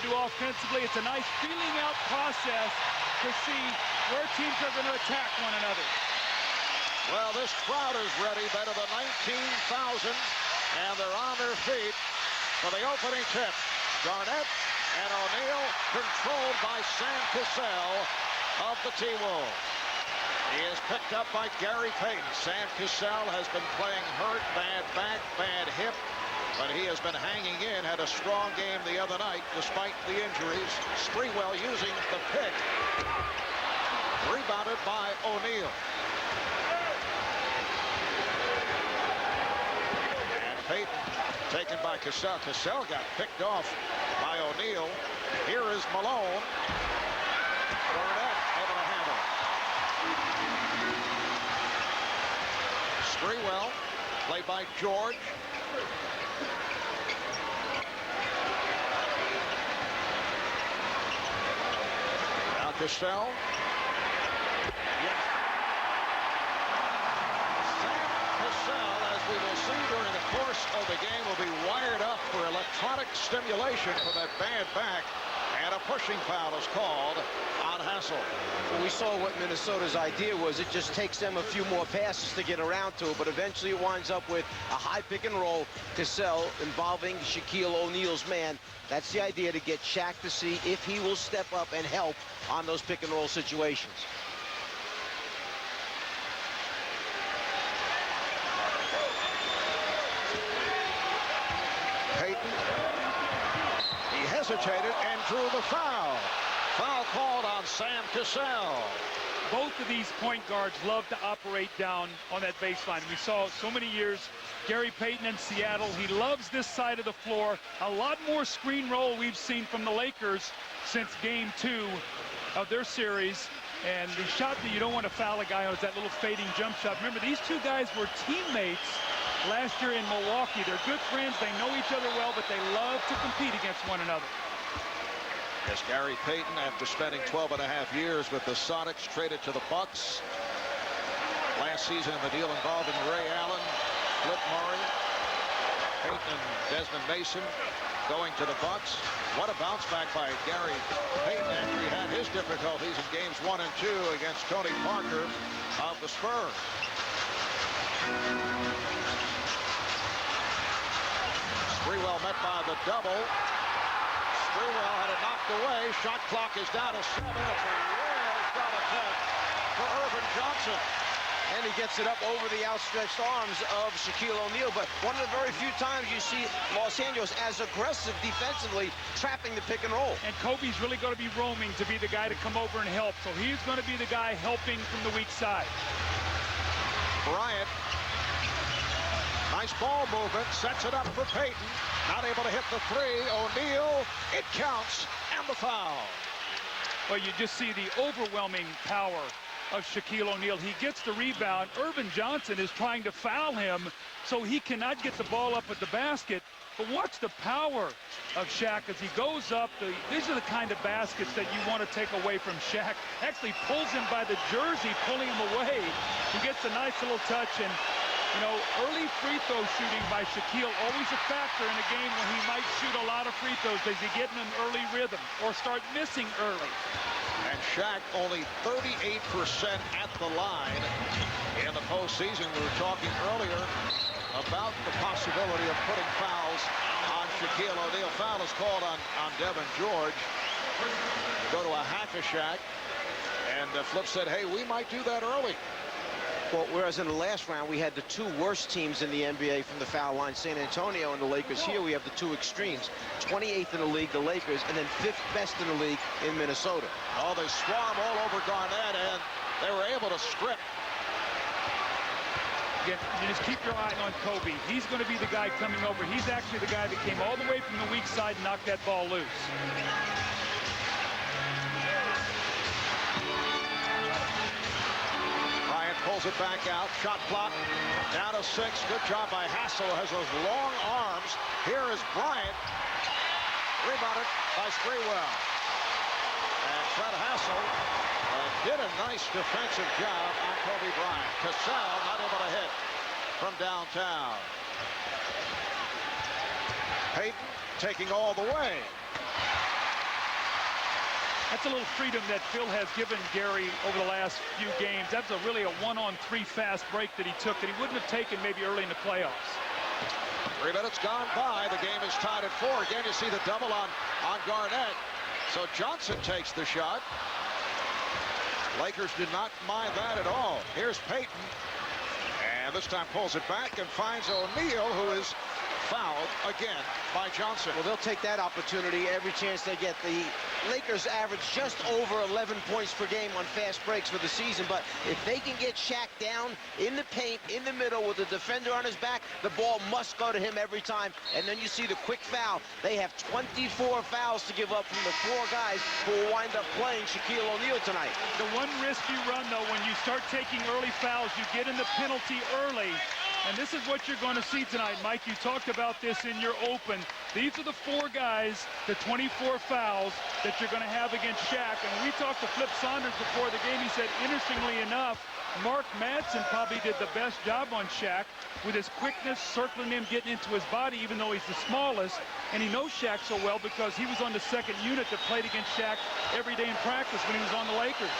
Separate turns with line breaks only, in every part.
do offensively. It's a nice feeling out process to see where teams are going to attack one another.
Well, this crowd is ready, better than 19,000, and they're on their feet for the opening tip. Garnett and O'Neal controlled by Sam Cassell of the T-Wolves. He is picked up by Gary Payton. Sam Cassell has been playing hurt, bad back, bad hip, but he has been hanging in, had a strong game the other night despite the injuries. Sprewell using the pick. Rebounded by O'Neal. And Payton taken by Cassell. Cassell got picked off by O'Neal. Here is Malone. Garnett able to handle it. Sprewell, played by George. Now Cassell. Yes. Sam Cassell, as we will see during the course of the game, will be wired up for electronic stimulation for that bad back. And a pushing foul is called on Hassell.
Well, we saw what Minnesota's idea was. It just takes them a few more passes to get around to it, but eventually it winds up with a high pick and roll. Cassell involving Shaquille O'Neal's man. That's the idea, to get Shaq to see if he will step up and help on those pick and roll situations.
Payton. He hesitated and drew the foul. Foul called on Sam Cassell.
Both of these point guards love to operate down on that baseline. We saw so many years, Gary Payton in Seattle. He loves this side of the floor. A lot more screen roll we've seen from the Lakers since game 2 of their series. And the shot that you don't want to foul a guy on is that little fading jump shot. Remember, these two guys were teammates last year in Milwaukee. They're good friends. They know each other well, but they love to compete against one another.
As Gary Payton, after spending 12.5 years with the Sonics, traded to the Bucks. Last season in the deal involving Ray Allen, Flip Murray, Payton and Desmond Mason going to the Bucks. What a bounce back by Gary Payton after he had his difficulties in games 1 and 2 against Tony Parker of the Spurs. Sprewell met by the double. Sprewell had it knocked away. Shot clock is down to 7. It's a well-shot attempt for Ervin Johnson.
And he gets it up over the outstretched arms of Shaquille O'Neal. But one of the very few times you see Los Angeles as aggressive defensively, trapping the pick and roll.
And Kobe's really going to be roaming to be the guy to come over and help. So he's going to be the guy helping from the weak side.
Bryant. Nice ball movement. Sets it up for Payton. Not able to hit the 3. O'Neal. It counts. And the foul.
Well, you just see the overwhelming power of Shaquille O'Neal. He gets the rebound. Ervin Johnson is trying to foul him, so he cannot get the ball up at the basket. But watch the power of Shaq as he goes up. These are the kind of baskets that you want to take away from Shaq. Actually pulls him by the jersey, pulling him away. He gets a nice little touch. And you know, early free throw shooting by Shaquille, always a factor in a game when he might shoot a lot of free throws. Does he get in an early rhythm or start missing early?
And Shaq only 38% at the line in the postseason. We were talking earlier about the possibility of putting fouls on Shaquille O'Neal. Foul is called on Devin George. Go to a hack of Shaq. And Flip said, hey, we might do that early.
Well, whereas in the last round, we had the 2 worst teams in the NBA from the foul line, San Antonio and the Lakers. Here we have the 2 extremes. 28th in the league, the Lakers, and then 5th best in the league in Minnesota.
Oh, they swarm all over Garnett, and they were able to strip.
Again, you just keep your eye on Kobe. He's going to be the guy coming over. He's actually the guy that came all the way from the weak side and knocked that ball loose.
Pulls it back out. Shot clock down to 6. Good job by Hassell. Has those long arms. Here is Bryant. Rebounded by Sprewell. And Trenton Hassell did a nice defensive job on Kobe Bryant. Cassell not able to hit from downtown. Payton taking all the way.
That's a little freedom that Phil has given Gary over the last few games. That's really a 1-on-3 fast break that he took that he wouldn't have taken maybe early in the playoffs.
3 minutes gone by. The game is tied at 4. Again, you see the double on Garnett. So Johnson takes the shot. Lakers did not mind that at all. Here's Payton. And this time pulls it back and finds O'Neal, who is fouled again by Johnson.
Well, they'll take that opportunity every chance they get. The Lakers average just over 11 points per game on fast breaks for the season, but if they can get Shaq down in the paint, in the middle with the defender on his back, the ball must go to him every time. And then you see the quick foul. They have 24 fouls to give up from the 4 guys who will wind up playing Shaquille O'Neal tonight.
The one risk you run, though, when you start taking early fouls, you get in the penalty early. And this is what you're going to see tonight, Mike. You talked about this in your open. These are the 4 guys, the 24 fouls that you're going to have against Shaq. And when we talked to Flip Saunders before the game, he said, interestingly enough, Mark Madsen probably did the best job on Shaq with his quickness, circling him, getting into his body, even though he's the smallest. And he knows Shaq so well because he was on the second unit that played against Shaq every day in practice when he was on the Lakers.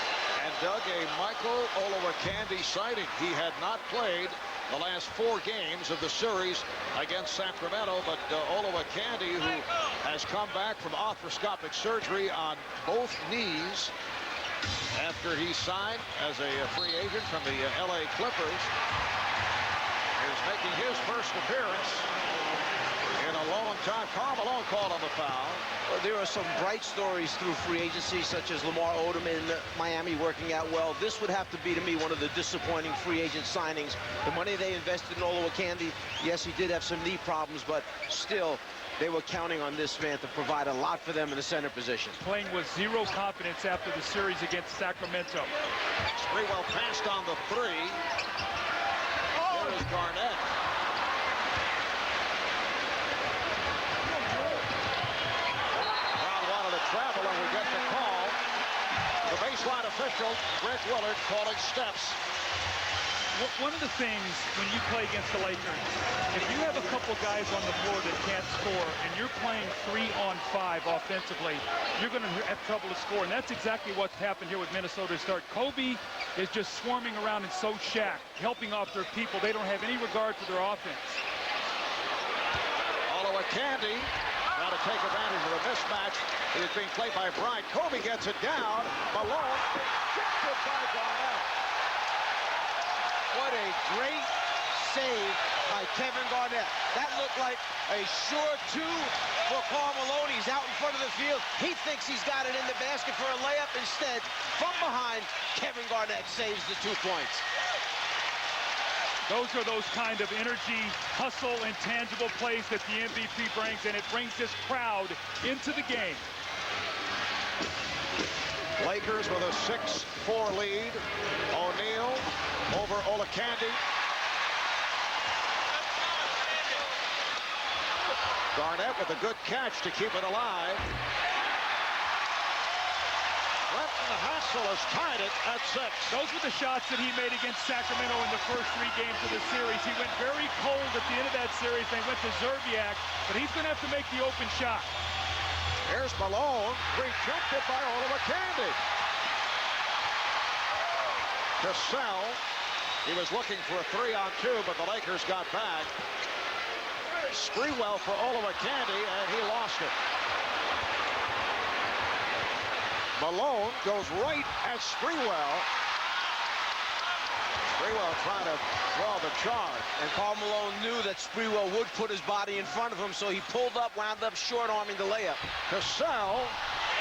And Doug, a Michael Olowokandi sighting. He had not played the last 4 games of the series against Sacramento, but Olowokandi, who has come back from arthroscopic surgery on both knees after he signed as a free agent from the LA Clippers, is making his first appearance in a long time. Karl Malone called on the foul.
Well, there are some bright stories through free agency, such as Lamar Odom in Miami working out well. This would have to be, to me, one of the disappointing free agent signings. The money they invested in Olowokandi, yes, he did have some knee problems, but still, they were counting on this man to provide a lot for them in the center position.
Playing with 0 confidence after the series against Sacramento.
Sprewell passed on the 3. There is Garnett. Travel, and we get the call. The baseline official, Greg Willard, calling steps.
One of the things when you play against the Lakers, if you have a couple guys on the floor that can't score and you're playing 3-on-5 offensively, you're going to have trouble to score. And that's exactly what's happened here with Minnesota to start. Kobe is just swarming around, and so Shaq, helping off their people. They don't have any regard for their offense.
Olowokandi now to take advantage of a mismatch. He is being played by Bryant. Kobe gets it down. Malone rejected by Garnett.
What a great save by Kevin Garnett. That looked like a sure 2 for Karl Malone. He's out in front of the field. He thinks he's got it in the basket for a layup. Instead, from behind, Kevin Garnett saves the 2 points.
Those are those kind of energy, hustle, intangible plays that the MVP brings, and it brings this crowd into the game.
Lakers with a 6-4 lead. O'Neal over Olowokandi. Garnett with a good catch to keep it alive. Trenton Hassell has tied it at 6.
Those were the shots that he made against Sacramento in the first 3 games of the series. He went very cold at the end of that series. They went to Zerbiak, but he's going to have to make the open shot.
Here's Malone, rejected by Olowokandi. Cassell, he was looking for a 3-on-2, but the Lakers got back. Sprewell for Olowokandi, and he lost it. Malone goes right at Sprewell. Sprewell trying to draw the charge.
And Karl Malone knew that Sprewell would put his body in front of him, so he pulled up, wound up short-arming the layup.
Cassell,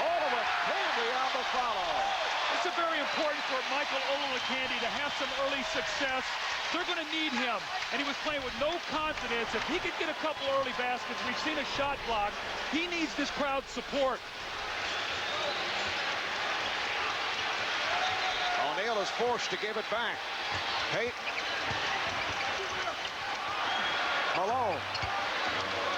Olowokandi on the follow.
It's very important for Michael Olowokandi to have some early success. They're going to need him, and he was playing with no confidence. If he could get a couple early baskets, we've seen a shot block. He needs this crowd's support.
O'Neal is forced to give it back. Payton. Malone.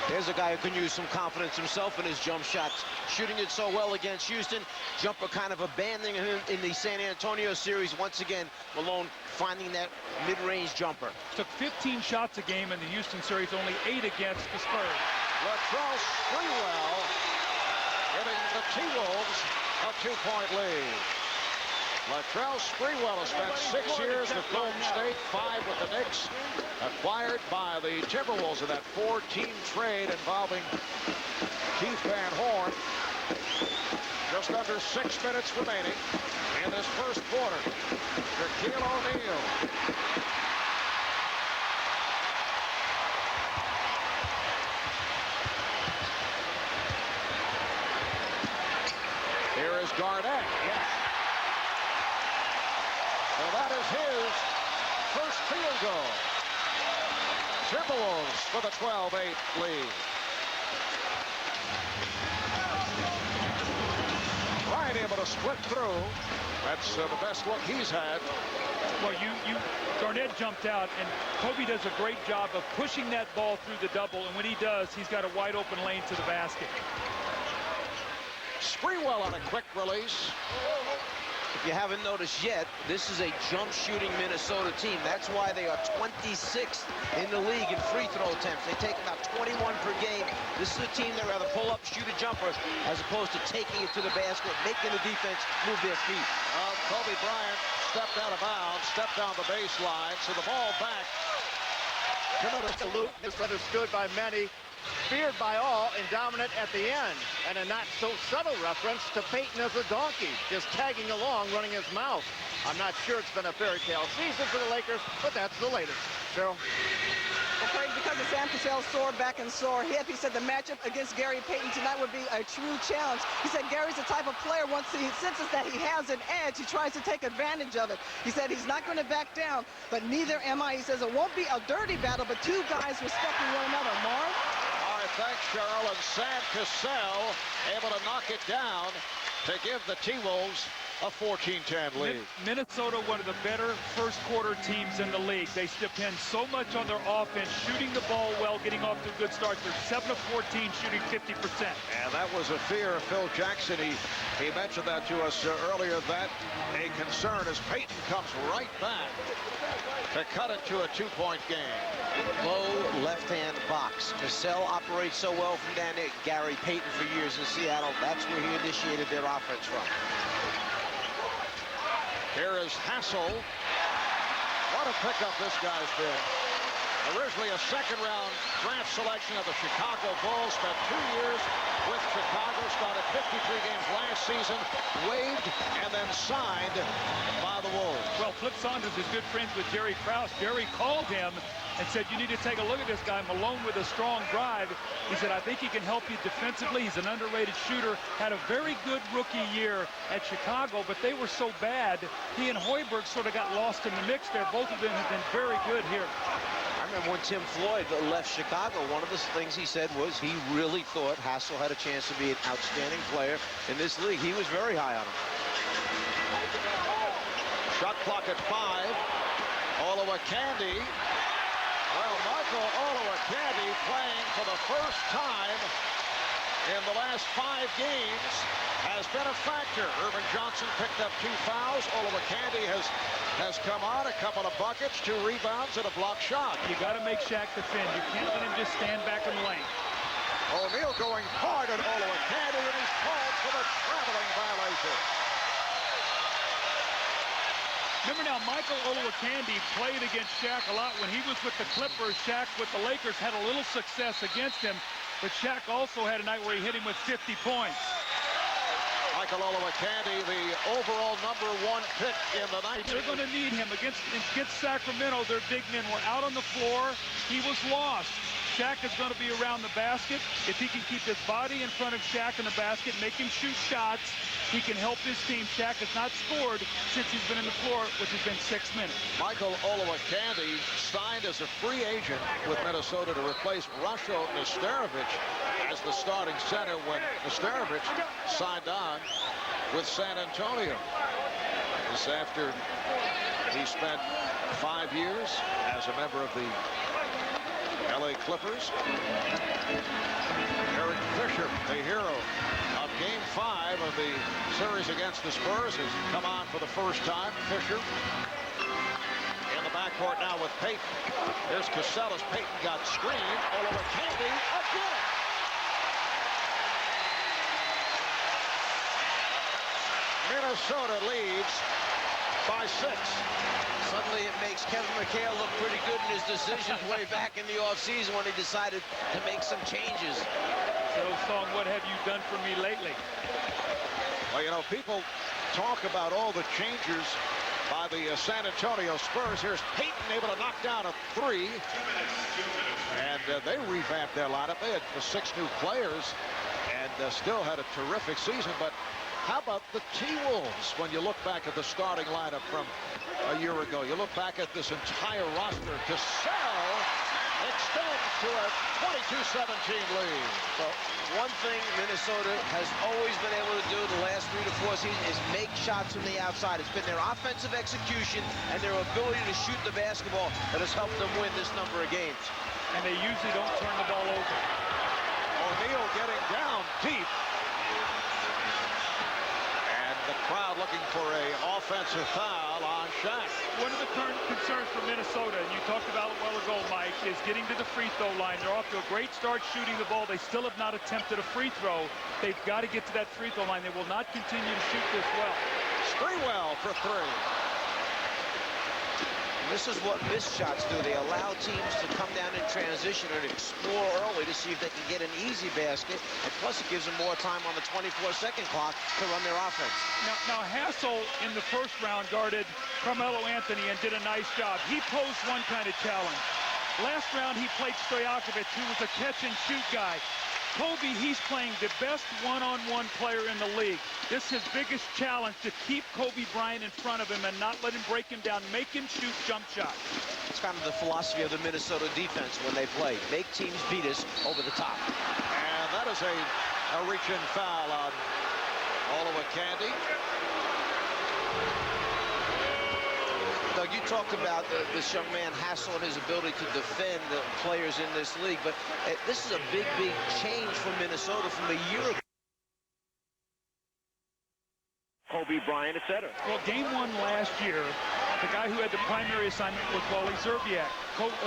Here's a guy who can use some confidence himself in his jump shots. Shooting it so well against Houston. Jumper kind of abandoning him in the San Antonio series. Once again, Malone finding that mid-range jumper.
Took 15 shots a game in the Houston series, only 8 against the Spurs.
Latrell Sprewell giving the T-Wolves a 2-point lead. Latrell Sprewell has spent 6 years with Golden State, 5 with the Knicks, acquired by the Timberwolves in that 4-team trade involving Keith Van Horn. Just under 6 minutes remaining in this first quarter. Shaquille O'Neal. Here is Garnett. Yes. Well, that is his first field goal. Timberwolves for the 12-8 lead. Bryant able to split through. That's the best look he's had.
Well, Garnett jumped out, and Kobe does a great job of pushing that ball through the double, and when he does, he's got a wide open lane to the basket.
Sprewell on a quick release.
If you haven't noticed yet, this is a jump shooting Minnesota team. That's why they are 26th in the league in free throw attempts. They take about 21 per game. This is a team that rather pull up, shoot a jumper, as opposed to taking it to the basket, making the defense move their feet.
Kobe Bryant stepped out of bounds, stepped down the baseline, so the ball back.
Salute, misunderstood by many, feared by all, and dominant at the end. And a not so subtle reference to Payton as a donkey, just tagging along, running his mouth. I'm not sure it's been a fairy tale season for the Lakers, but that's the latest. Cheryl?
Well, Craig, because of Sam Cassell's sore back and sore hip, he said the matchup against Gary Payton tonight would be a true challenge. He said Gary's the type of player, once he senses that he has an edge, he tries to take advantage of it. He said he's not going to back down, but neither am I. He says it won't be a dirty battle, but two guys respecting one another. Marv?
All right, thanks, Cheryl. And Sam Cassell able to knock it down to give the T-Wolves a 14-10 lead.
Minnesota, one of the better first quarter teams in the league. They depend so much on their offense, shooting the ball well, getting off to a good start. They're 7 of 14, shooting 50%.
And that was a fear of Phil Jackson. He mentioned that to us earlier, that a concern as Payton comes right back to cut it to a 2-point game.
Low left-hand box. Cassell operates so well from down there. Gary Payton for years in Seattle. That's where he initiated their offense from.
Here is Hassell. What a pickup this guy's been. Originally a second-round draft selection of the Chicago Bulls. Spent 2 years with Chicago. Started 53 games last season. Waived and then signed by the Wolves.
Well, Flip Saunders is good friends with Jerry Krause. Jerry called him and said, you need to take a look at this guy. Malone with a strong drive. He said, I think he can help you defensively. He's an underrated shooter. Had a very good rookie year at Chicago, but they were so bad. He and Hoiberg sort of got lost in the mix there. Both of them have been very good here.
I remember when Tim Floyd left Chicago, one of the things he said was he really thought Hassell had a chance to be an outstanding player in this league. He was very high on him.
Shot clock at 5. Olowokandi. Well, Michael Olowokandi playing for the first time in the last 5 games has been a factor. Ervin Johnson picked up 2 fouls. Olowokandi has come on, a couple of buckets, 2 rebounds, and a block shot.
You got to make Shaq defend. You can't let him just stand back in the lane.
O'Neal going hard at Olowokandi, and he's called for the traveling violation.
Remember now, Michael Olowokandi played against Shaq a lot. When he was with the Clippers, Shaq with the Lakers had a little success against him, but Shaq also had a night where he hit him with 50 points.
Michael Olowokandi, the overall #1 pick in the night.
They're going to need him against Sacramento. Their big men were out on the floor. He was lost. Shaq is going to be around the basket. If he can keep his body in front of Shaq in the basket, make him shoot shots, he can help his team. Shaq has not scored since he's been in the floor, which has been 6 minutes.
Michael Olowokandi signed as a free agent with Minnesota to replace Rasho Nesterovic as the starting center when Nesterovic signed on with San Antonio. This after he spent 5 years as a member of the LA Clippers. Eric Fisher, the hero of Game 5 of the series against the Spurs, has come on for the first time. Fisher in the backcourt now with Payton. There's Cassell as Payton got screened. Olowokandi again. Minnesota leads by 6.
Suddenly it makes Kevin McHale look pretty good in his decisions way back in the offseason when he decided to make some changes.
So, Song, what have you done for me lately?
Well, you know, people talk about all the changes by the San Antonio Spurs. Here's Payton able to knock down a 3. And they revamped their lineup. They had 6 new players and still had a terrific season. But how about the T-Wolves when you look back at the starting lineup from a year ago? You look back at this entire roster. Cassell extends to a 22-17 lead.
Well, one thing Minnesota has always been able to do the last 3 to 4 seasons is make shots from the outside. It's been their offensive execution and their ability to shoot the basketball that has helped them win this number of games.
And they usually don't turn the ball over.
O'Neal getting down deep. And the crowd looking for an offensive foul on Shaq.
One of the concerns for Minnesota, and you talked about it a while ago, Mike, is getting to the free throw line. They're off to a great start shooting the ball. They still have not attempted a free throw. They've got to get to that free throw line. They will not continue to shoot this well.
Sprewell for 3.
This is what missed shots do. They allow teams to come down in transition and explore early to see if they can get an easy basket. And plus, it gives them more time on the 24-second clock to run their offense.
Now Hassell in the first round guarded Carmelo Anthony and did a nice job. He posed one kind of challenge. Last round, he played Stojakovic, who was a catch-and-shoot guy. Kobe, he's playing the best one-on-one player in the league. This is his biggest challenge, to keep Kobe Bryant in front of him and not let him break him down, make him shoot jump shots.
It's kind of the philosophy of the Minnesota defense when they play. Make teams beat us over the top.
And that is a reach-in foul on Oliver Candy.
Doug, you talked about this young man Hassell and his ability to defend the players in this league, but this is a big, big change for Minnesota from a year ago. Kobe Bryant, etc.
Well, game 1 last year, the guy who had the primary assignment was Wally Szczerbiak.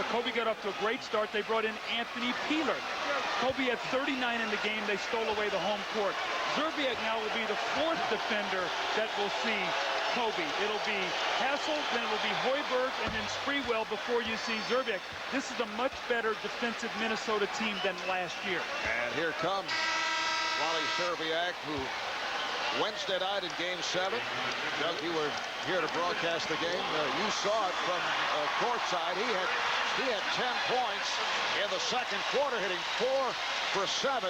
Kobe got up to a great start. They brought in Anthony Peeler. Kobe had 39 in the game. They stole away the home court. Szczerbiak now will be the 4th defender that will see Kobe. It'll be Hassell, then it'll be Hoiberg, and then Sprewell before you see Szczerbiak. This is a much better defensive Minnesota team than last year.
And here comes Wally Szczerbiak, who Wednesday night in Game 7. Doug, you were here to broadcast the game. You saw it from courtside. He had 10 points in the second quarter, hitting 4 for 7.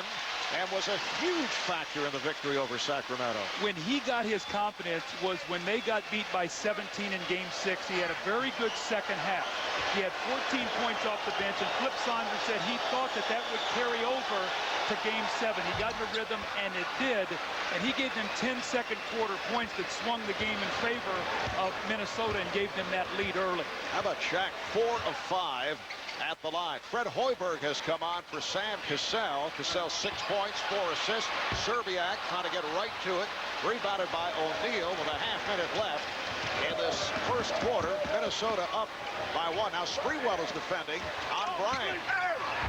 And was a huge factor in the victory over Sacramento.
When he got his confidence was when they got beat by 17 in Game 6. He had a very good second half. He had 14 points off the bench, and Flip Saunders said he thought that would carry over to Game 7. He got in a rhythm, and it did. And he gave them 10 second quarter points that swung the game in favor of Minnesota and gave them that lead early.
How about Shaq? 4 of 5 at the line. Fred Hoiberg has come on for Sam Cassell. Cassell 6 points, 4 assists. Szczerbiak trying to get right to it. Rebounded by O'Neal with a half-minute left in this first quarter. Minnesota up by 1. Now Sprewell is defending on Bryant.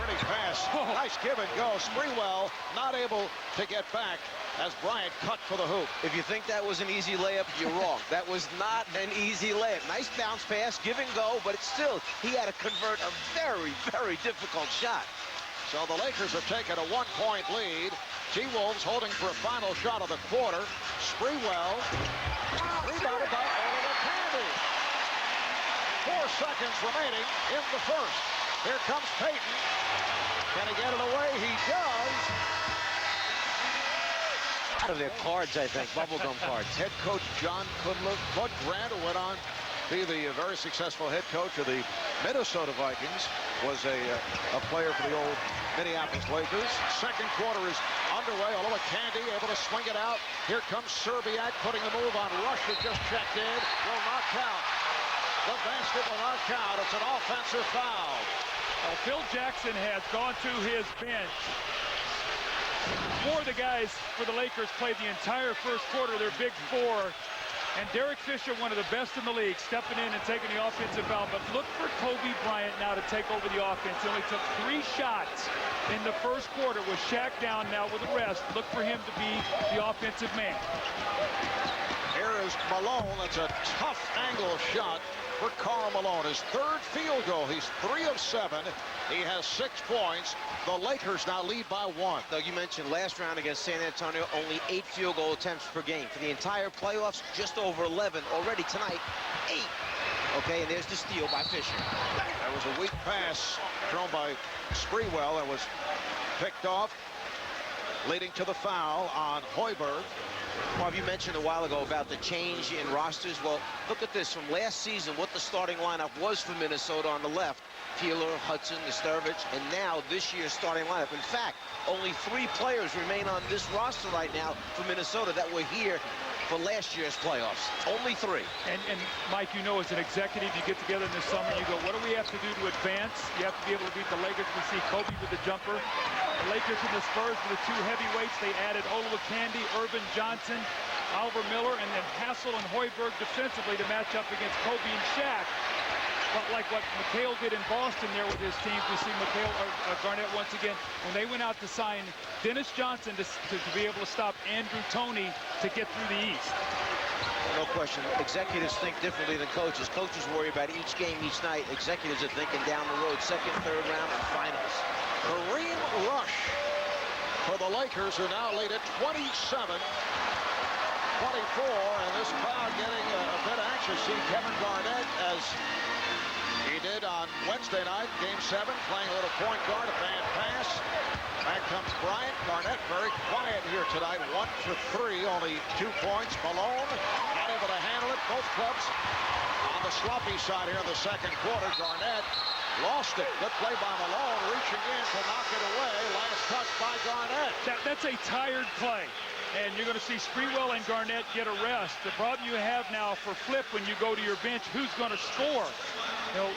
Pretty pass. Nice give and go. Sprewell not able to get back as Bryant cut for the hoop.
If you think that was an easy layup, you're wrong. That was not an easy layup. Nice bounce pass, give and go, but it's still, he had to convert a very, very difficult shot.
So the Lakers have taken a 1-point lead. T-Wolves holding for a final shot of the quarter. Sprewell rebounded by Oliver Candy. 4 seconds remaining in the first. Here comes Payton. Can he get it away? He does.
Out of their cards, I think, bubblegum cards.
Head coach John Kudla, Bud Grant, who went on to be the very successful head coach of the Minnesota Vikings, was a player for the old Minneapolis Lakers. Second quarter is underway. Oliver Candy able to swing it out. Here comes Szczerbiak putting the move on Rush, who just checked in. Will not count. The basket will not count. It's an offensive foul.
Well, Phil Jackson has gone to his bench. 4 of the guys for the Lakers played the entire first quarter. Their big 4. And Derek Fisher, one of the best in the league, stepping in and taking the offensive foul. But look for Kobe Bryant now to take over the offense. He only took 3 shots in the first quarter with Shaq down now with the rest. Look for him to be the offensive man.
Here is Malone. That's a tough angle shot for Karl Malone. His 3rd field goal. He's 3 of 7. He has 6 points. The Lakers now lead by 1.
Doug, you mentioned last round against San Antonio, only 8 field goal attempts per game. For the entire playoffs, just over 11. Already tonight, 8. Okay, and there's the steal by Fisher.
That was a weak pass thrown by Sprewell that was picked off, leading to the foul on Hoiberg.
Marv, you mentioned a while ago about the change in rosters. Well, look at this. From last season, what the starting lineup was for Minnesota on the left. Peeler, Hudson, Nestorvich, and now this year's starting lineup. In fact, only 3 players remain on this roster right now for Minnesota that were here for last year's playoffs. Only 3.
And Mike, you know, as an executive, you get together in the summer and you go, what do we have to do to advance? You have to be able to beat the Lakers. We see Kobe with the jumper. The Lakers and the Spurs with the 2 heavyweights. They added Olowokandi, Ervin Johnson, Albert Miller, and then Hassell and Hoiberg defensively to match up against Kobe and Shaq. But like what McHale did in Boston there with his teams, we see Garnett once again, when they went out to sign Dennis Johnson to be able to stop Andrew Toney to get through the East.
No question. Executives think differently than coaches. Coaches worry about each game, each night. Executives are thinking down the road, 2nd, 3rd round, and finals.
Kareem Rush for the Lakers, who now lead at 27-24, and this crowd getting a bit anxious. See Kevin Garnett, as he did on Wednesday night, Game 7, playing a little point guard, a bad pass. Back comes Bryant. Garnett very quiet here tonight, 1 for 3, only 2 points. Malone not able to handle it. Both clubs on the sloppy side here in the 2nd quarter. Garnett lost it. Good play by Malone, reaching in to knock it away. Last touch by Garnett.
That's a tired play. And you're going to see Sprewell and Garnett get a rest. The problem you have now for Flip when you go to your bench, who's going to score? You know,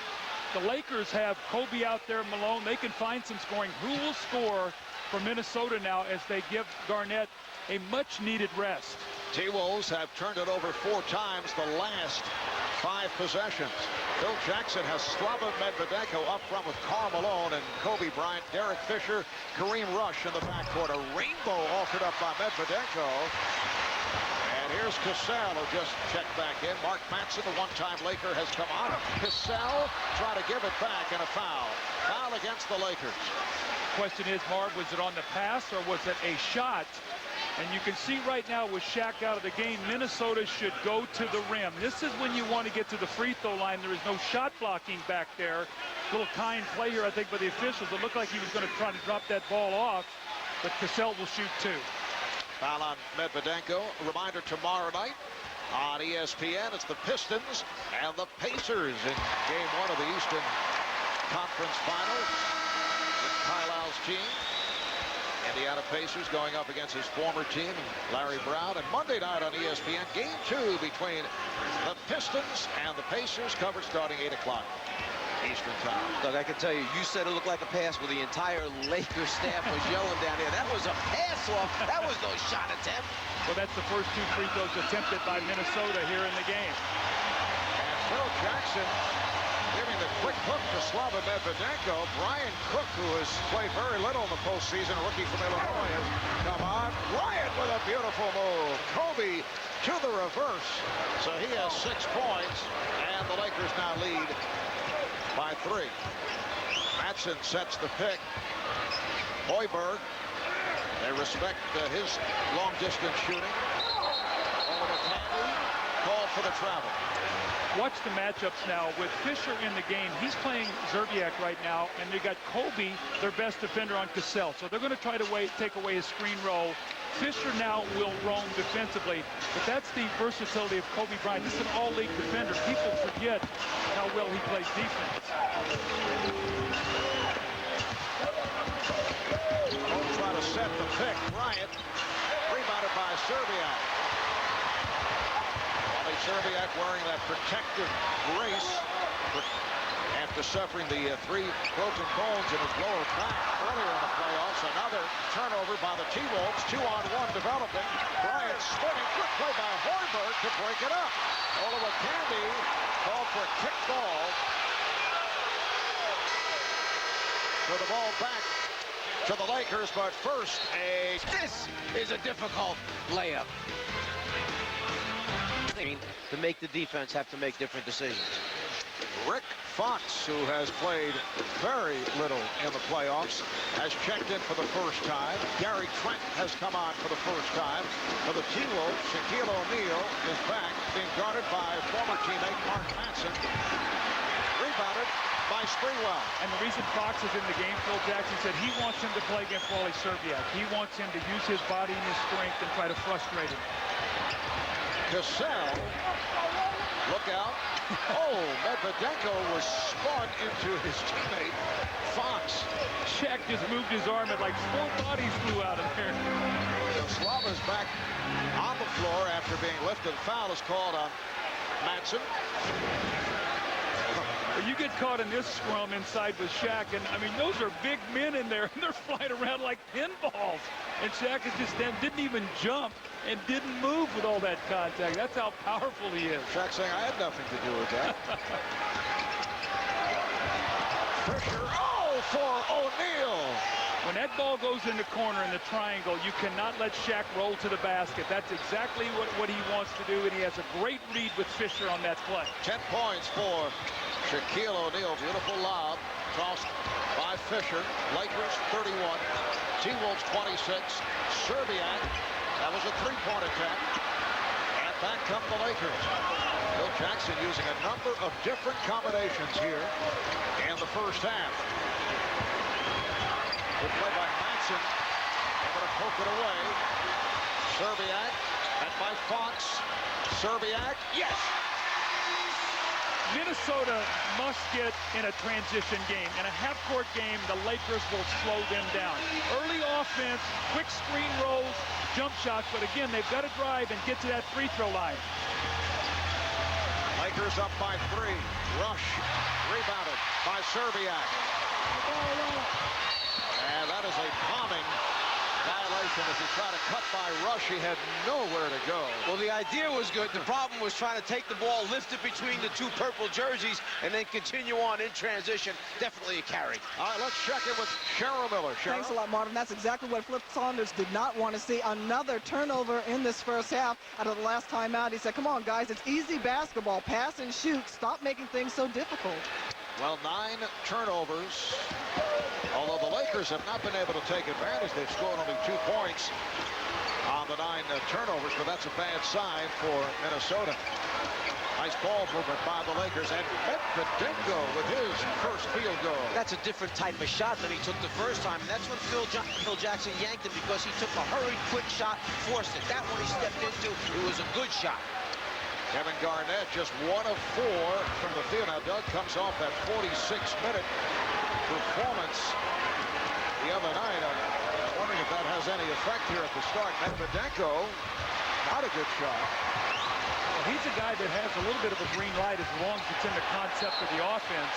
the Lakers have Kobe out there, Malone. They can find some scoring. Who will score for Minnesota now as they give Garnett a much-needed rest?
T-Wolves have turned it over 4 times the last 5 possessions. Phil Jackson has Slava Medvedenko up front with Karl Malone and Kobe Bryant, Derek Fisher, Kareem Rush in the backcourt. A rainbow offered up by Medvedenko. And here's Cassell, who just checked back in. Mark Manson, the one-time Laker, has come on. Cassell trying to give it back, and a foul. Foul against the Lakers.
Question is, Marv, was it on the pass or was it a shot? And you can see right now with Shaq out of the game, Minnesota should go to the rim. This is when you want to get to the free throw line. There is no shot blocking back there. Little kind play here, I think, by the officials. It looked like he was going to try to drop that ball off, but Cassell will shoot 2.
Foul on Medvedenko. A reminder, tomorrow night on ESPN, it's the Pistons and the Pacers in Game 1 of the Eastern Conference Finals. It's Carlisle's team. Indiana Pacers going up against his former team, Larry Brown. And Monday night on ESPN, Game 2 between the Pistons and the Pacers, covered starting 8 o'clock Eastern time.
Doug, I can tell you, you said it looked like a pass where the entire Lakers staff was yelling down there. That was a pass off. That was no shot attempt.
Well, that's the first 2 free throws attempted by Minnesota here in the game.
And Phil Jackson giving the quick hook to Slava Medvedenko. Brian Cook, who has played very little in the postseason, rookie from Illinois, has come on. Bryant with a beautiful move. Kobe to the reverse. So he has 6 points, and the Lakers now lead by 3. Matson sets the pick. Hoiberg, they respect his long-distance shooting. Olowokandi called for the travel.
Watch the matchups now with Fisher in the game. He's playing Zerbiak right now, and they got Kobe, their best defender, on Cassell. So they're going to try to take away his screen roll. Fisher now will roam defensively, but that's the versatility of Kobe Bryant. This is an all-league defender. People forget how well he plays defense.
Malone trying to set the pick. Bryant rebounded by Zerbiak. Zerbiak wearing that protective brace after suffering the 3 broken bones in his lower back earlier in the playoffs. Another turnover by the T-Wolves. 2-on-1 developing. Bryant spinning. Good play by Hoiberg to break it up. Olowokandi called for a kick ball. So the ball back to the Lakers, but first
This is a difficult layup. To make the defense have to make different decisions.
Rick Fox, who has played very little in the playoffs, has checked in for the first time. Gary Trent has come on for the first time. For the T-Wolves, Shaquille O'Neal is back, being guarded by former teammate Mark Manson. Rebounded by Sprewell.
And the reason Fox is in the game, Phil Jackson said he wants him to play against Wally Szczerbiak. He wants him to use his body and his strength and try to frustrate him.
Cassell, look out. Oh, Medvedenko was spun into his teammate, Fox.
Shaq just moved his arm and like 4 bodies flew out of there.
So Slava's back on the floor after being lifted. Foul is called on Manson.
You get caught in this scrum inside with Shaq, and I mean, those are big men in there, and they're flying around like pinballs. And Shaq is just didn't even jump and didn't move with all that contact. That's how powerful he is.
Shaq saying, I had nothing to do with that. Fisher, oh, for O'Neal.
When that ball goes in the corner in the triangle, you cannot let Shaq roll to the basket. That's exactly what he wants to do, and he has a great read with Fisher on that play.
10 points for Shaquille O'Neal. Beautiful lob tossed by Fisher. Lakers 31. T-Wolves 26. Szczerbiak. That was a three-point attack. And back come the Lakers. Phil Jackson using a number of different combinations here in the first half. Good play by Manson. Able to poke it away. Szczerbiak. And by Fox. Szczerbiak. Yes!
Minnesota must get in a transition game. In a half-court game, the Lakers will slow them down. Early offense, quick screen rolls, jump shots, but again, they've got to drive and get to that free throw line.
Lakers up by 3. Rush rebounded by Szczerbiak. And that is a bombing violation as he tried to cut by Rush. He had nowhere to go.
Well, the idea was good. The problem was trying to take the ball, lift it between the 2 purple jerseys, and then continue on in transition. Definitely a carry.
All right, let's check in with Cheryl Miller. Cheryl.
Thanks a lot, Marvin. That's exactly what Flip Saunders did not want to see. Another turnover in this first half. Out of the last time out, he said, come on, guys, it's easy basketball. Pass and shoot. Stop making things so difficult.
Well, 9 turnovers. Although the Lakers have not been able to take advantage. They've scored only 2 points on the 9 turnovers, but that's a bad sign for Minnesota. Nice ball movement by the Lakers, and Medvedenko with his first field goal.
That's a different type of shot than he took the first time, and that's when Phil Jackson yanked him because he took a hurried, quick shot, forced it. That one he stepped into, it was a good shot.
Devin Garnett just 1 of 4 from the field. Now Doug comes off that 46-minute performance the other night. I'm wondering if that has any effect here at the start. Medvedenko, not a good shot.
Well, he's a guy that has a little bit of a green light as long as it's in the concept of the offense.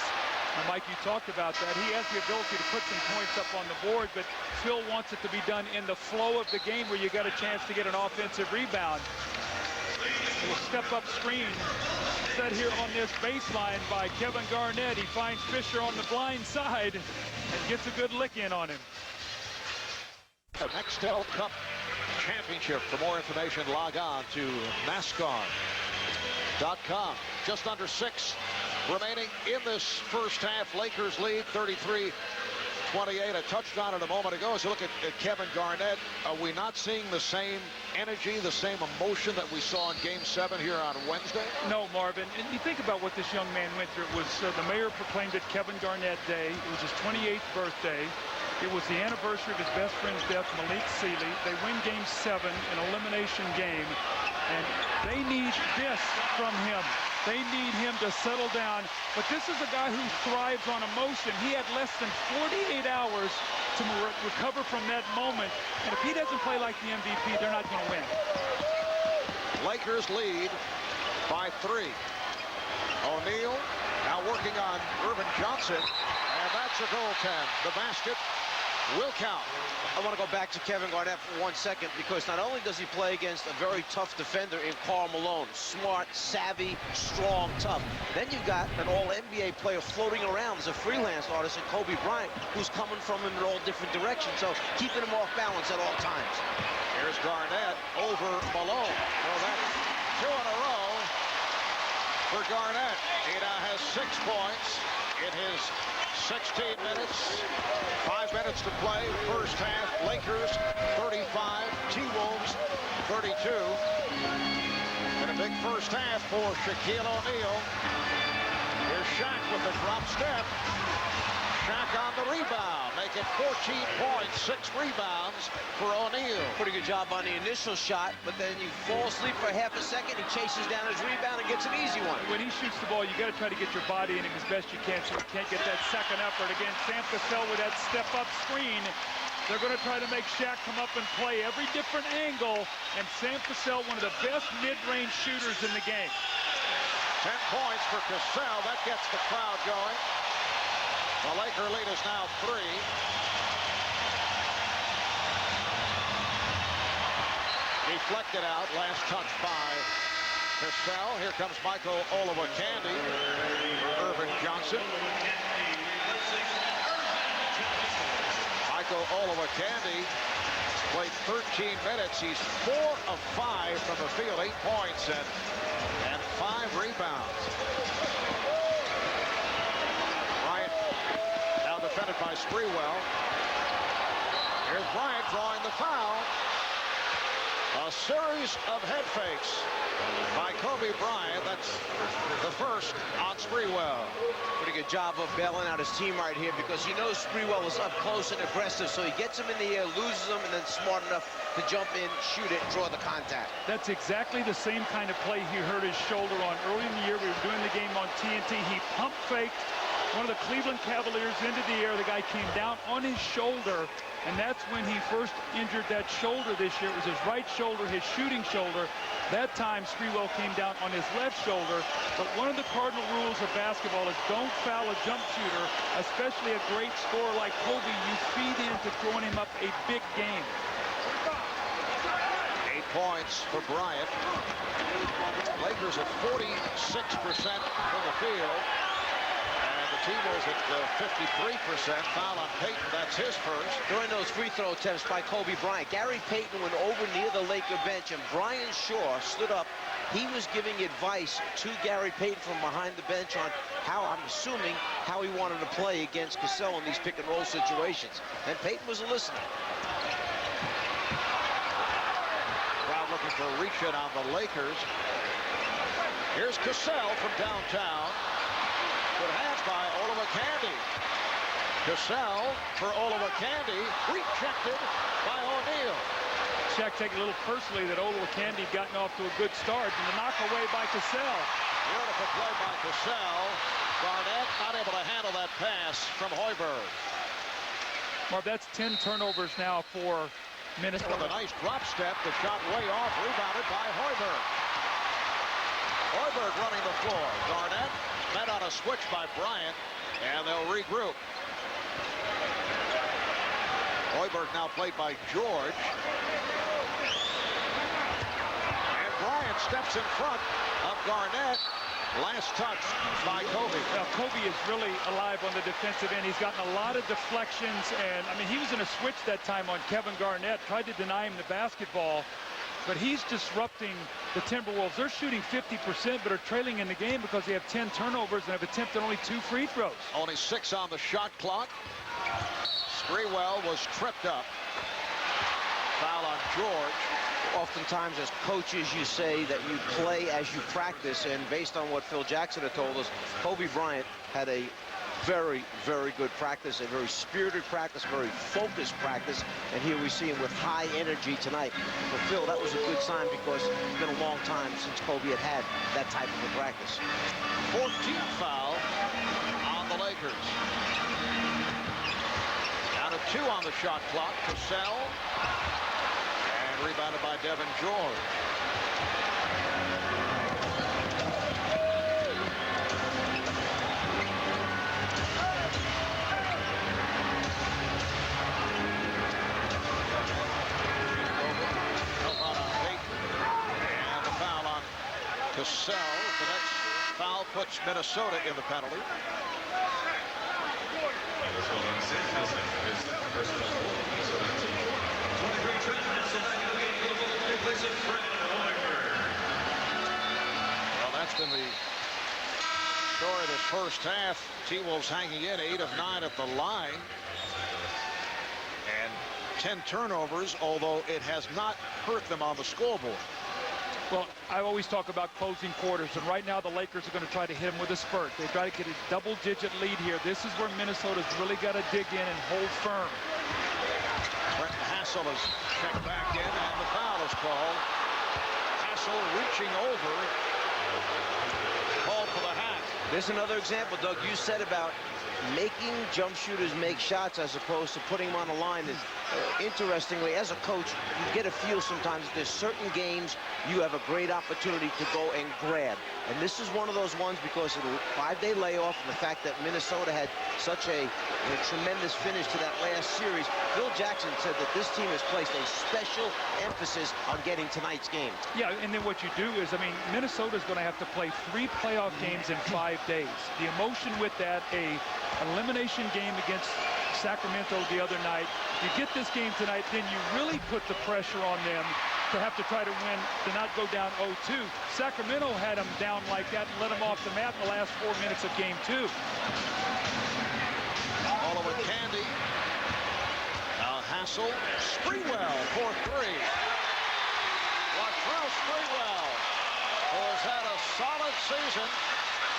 And Mike, you talked about that. He has the ability to put some points up on the board, but Phil wants it to be done in the flow of the game where you got a chance to get an offensive rebound. A little step-up screen set here on this baseline by Kevin Garnett. He finds Fisher on the blind side and gets a good lick in on him.
The Nextel Cup Championship. For more information, log on to NASCAR.com. Just under 6 remaining in this first half. Lakers lead 33-28. A touchdown a moment ago. As you look at Kevin Garnett, are we not seeing the same energy, the same emotion that we saw in Game 7 here on Wednesday?
No, Marvin. And you think about what this young man went through. It was the mayor proclaimed it Kevin Garnett Day. It was his 28th birthday. It was the anniversary of his best friend's death, Malik Sealy. They win Game 7, an elimination game. And they need this from him. They need him to settle down. But this is a guy who thrives on emotion. He had less than 48 hours to recover from that moment. And if he doesn't play like the MVP, they're not going to win.
Lakers lead by 3. O'Neal now working on Ervin Johnson. And that's a goaltend. The basket will count.
I want to go back to Kevin Garnett for 1 second, because not only does he play against a very tough defender in Karl Malone, smart, savvy, strong, tough. Then you've got an all-NBA player floating around as a freelance artist in Kobe Bryant, who's coming from him in all different directions, so keeping him off balance at all times.
Here's Garnett over Malone. Well, that's 2 in a row for Garnett. He now has 6 points in his 16 minutes. 5 minutes to play. First half, Lakers 35, T-Wolves 32. And a big first half for Shaquille O'Neal. Here's Shaq with the drop step. Shaq on the rebound, making 14 points, 6 rebounds for O'Neal.
Pretty good job on the initial shot, but then you fall asleep for half a second, he chases down his rebound and gets an easy one.
When he shoots the ball, you got to try to get your body in him as best you can, so you can't get that second effort. Again, Sam Cassell with that step-up screen. They're going to try to make Shaq come up and play every different angle, and Sam Cassell, one of the best mid-range shooters in the game.
10 points for Cassell. That gets the crowd going. The Laker lead is now 3. Deflected out. Last touch by Cassell. Here comes Michael Olowokandi for Ervin Johnson. Michael Olowokandi played 13 minutes. He's 4 of 5 from the field, 8 points and 5 rebounds. Bryant now defended by Sprewell. Here's Bryant drawing the foul. A series of head fakes by Kobe Bryant. That's the first on Sprewell.
Pretty good job of bailing out his team right here, because he knows Sprewell is up close and aggressive, so he gets him in the air, loses him, and then smart enough to jump in, shoot it, and draw the contact.
That's exactly the same kind of play he hurt his shoulder on early in the year. We were doing the game on TNT. He pump faked one of the Cleveland Cavaliers into the air. The guy came down on his shoulder, and that's when he first injured that shoulder this year. It was his right shoulder, his shooting shoulder. That time, Sprewell came down on his left shoulder. But one of the cardinal rules of basketball is don't foul a jump shooter, especially a great scorer like Kobe. You feed into throwing him up a big game.
8 points for Bryant. Lakers at 46% from the field. T-Wolves at 53%. Foul on Payton. That's his first.
During those free throw attempts by Kobe Bryant, Gary Payton went over near the Laker bench, and Brian Shaw stood up. He was giving advice to Gary Payton from behind the bench on how, I'm assuming, how he wanted to play against Cassell in these pick-and-roll situations. And Payton was listening.
Crowd looking for a reach-in on the Lakers. Here's Cassell from downtown. Good hands by Olowokandi. Cassell for Olowokandi, rejected by O'Neal.
Shaq taking a little personally that Olowokandi had gotten off to a good start, and the knock away by Cassell.
Beautiful play by Cassell. Garnett not able to handle that pass from Hoiberg.
Marv, that's 10 turnovers now for Minnesota.
With a nice drop step, the shot way off, rebounded by Hoiberg. Hoiberg running the floor. Garnett met on a switch by Bryant, and they'll regroup. Hoiberg now played by George. And Bryant steps in front of Garnett. Last touch by Kobe.
Now, Kobe is really alive on the defensive end. He's gotten a lot of deflections, and, I mean, he was in a switch that time on Kevin Garnett, tried to deny him the basketball. But he's disrupting the Timberwolves. They're shooting 50%, but are trailing in the game because they have 10 turnovers and have attempted only 2 free throws.
Only 6 on the shot clock. Sprewell was tripped up. Foul on George.
Oftentimes, as coaches, you say that you play as you practice, and based on what Phil Jackson had told us, Kobe Bryant had a very, very good practice, a very spirited practice, very focused practice, and here we see him with high energy tonight. For Phil, that was a good sign, because it's been a long time since Kobe had that type of a practice.
14th foul on the Lakers. Down to 2 on the shot clock. Cassell, and rebounded by Devin George. Cassell. The next foul puts Minnesota in the penalty. Well, that's been the story this first half. T-Wolves hanging in 8 of 9 at the line. And 10 turnovers, although it has not hurt them on the scoreboard.
Well, I always talk about closing quarters, and right now the Lakers are going to try to hit them with a spurt. They try to get a double-digit lead here. This is where Minnesota's really got to dig in and hold firm.
Trenton Hassell is checked back in, and the foul is called. Hassell reaching over, called for the hack.
There's another example, Doug. You said about making jump shooters make shots as opposed to putting them on the line. And, interestingly, as a coach, you get a feel sometimes that there's certain games you have a great opportunity to go and grab. And this is one of those ones because of the 5-day layoff and the fact that Minnesota had such a tremendous finish to that last series. Phil Jackson said that this team has placed a special emphasis on getting tonight's game.
Yeah, and then what you do is, I mean, Minnesota's going to have to play 3 playoff games in 5 days. The emotion with that, a elimination game against Sacramento the other night. You get this game tonight, then you really put the pressure on them to have to try to win, to not go down 0-2. Sacramento had them down like that and let them off the map in the last 4 minutes of game 2.
Oliver Candy. Now Hassell. Sprewell for 3. Latrell Sprewell, who has had a solid season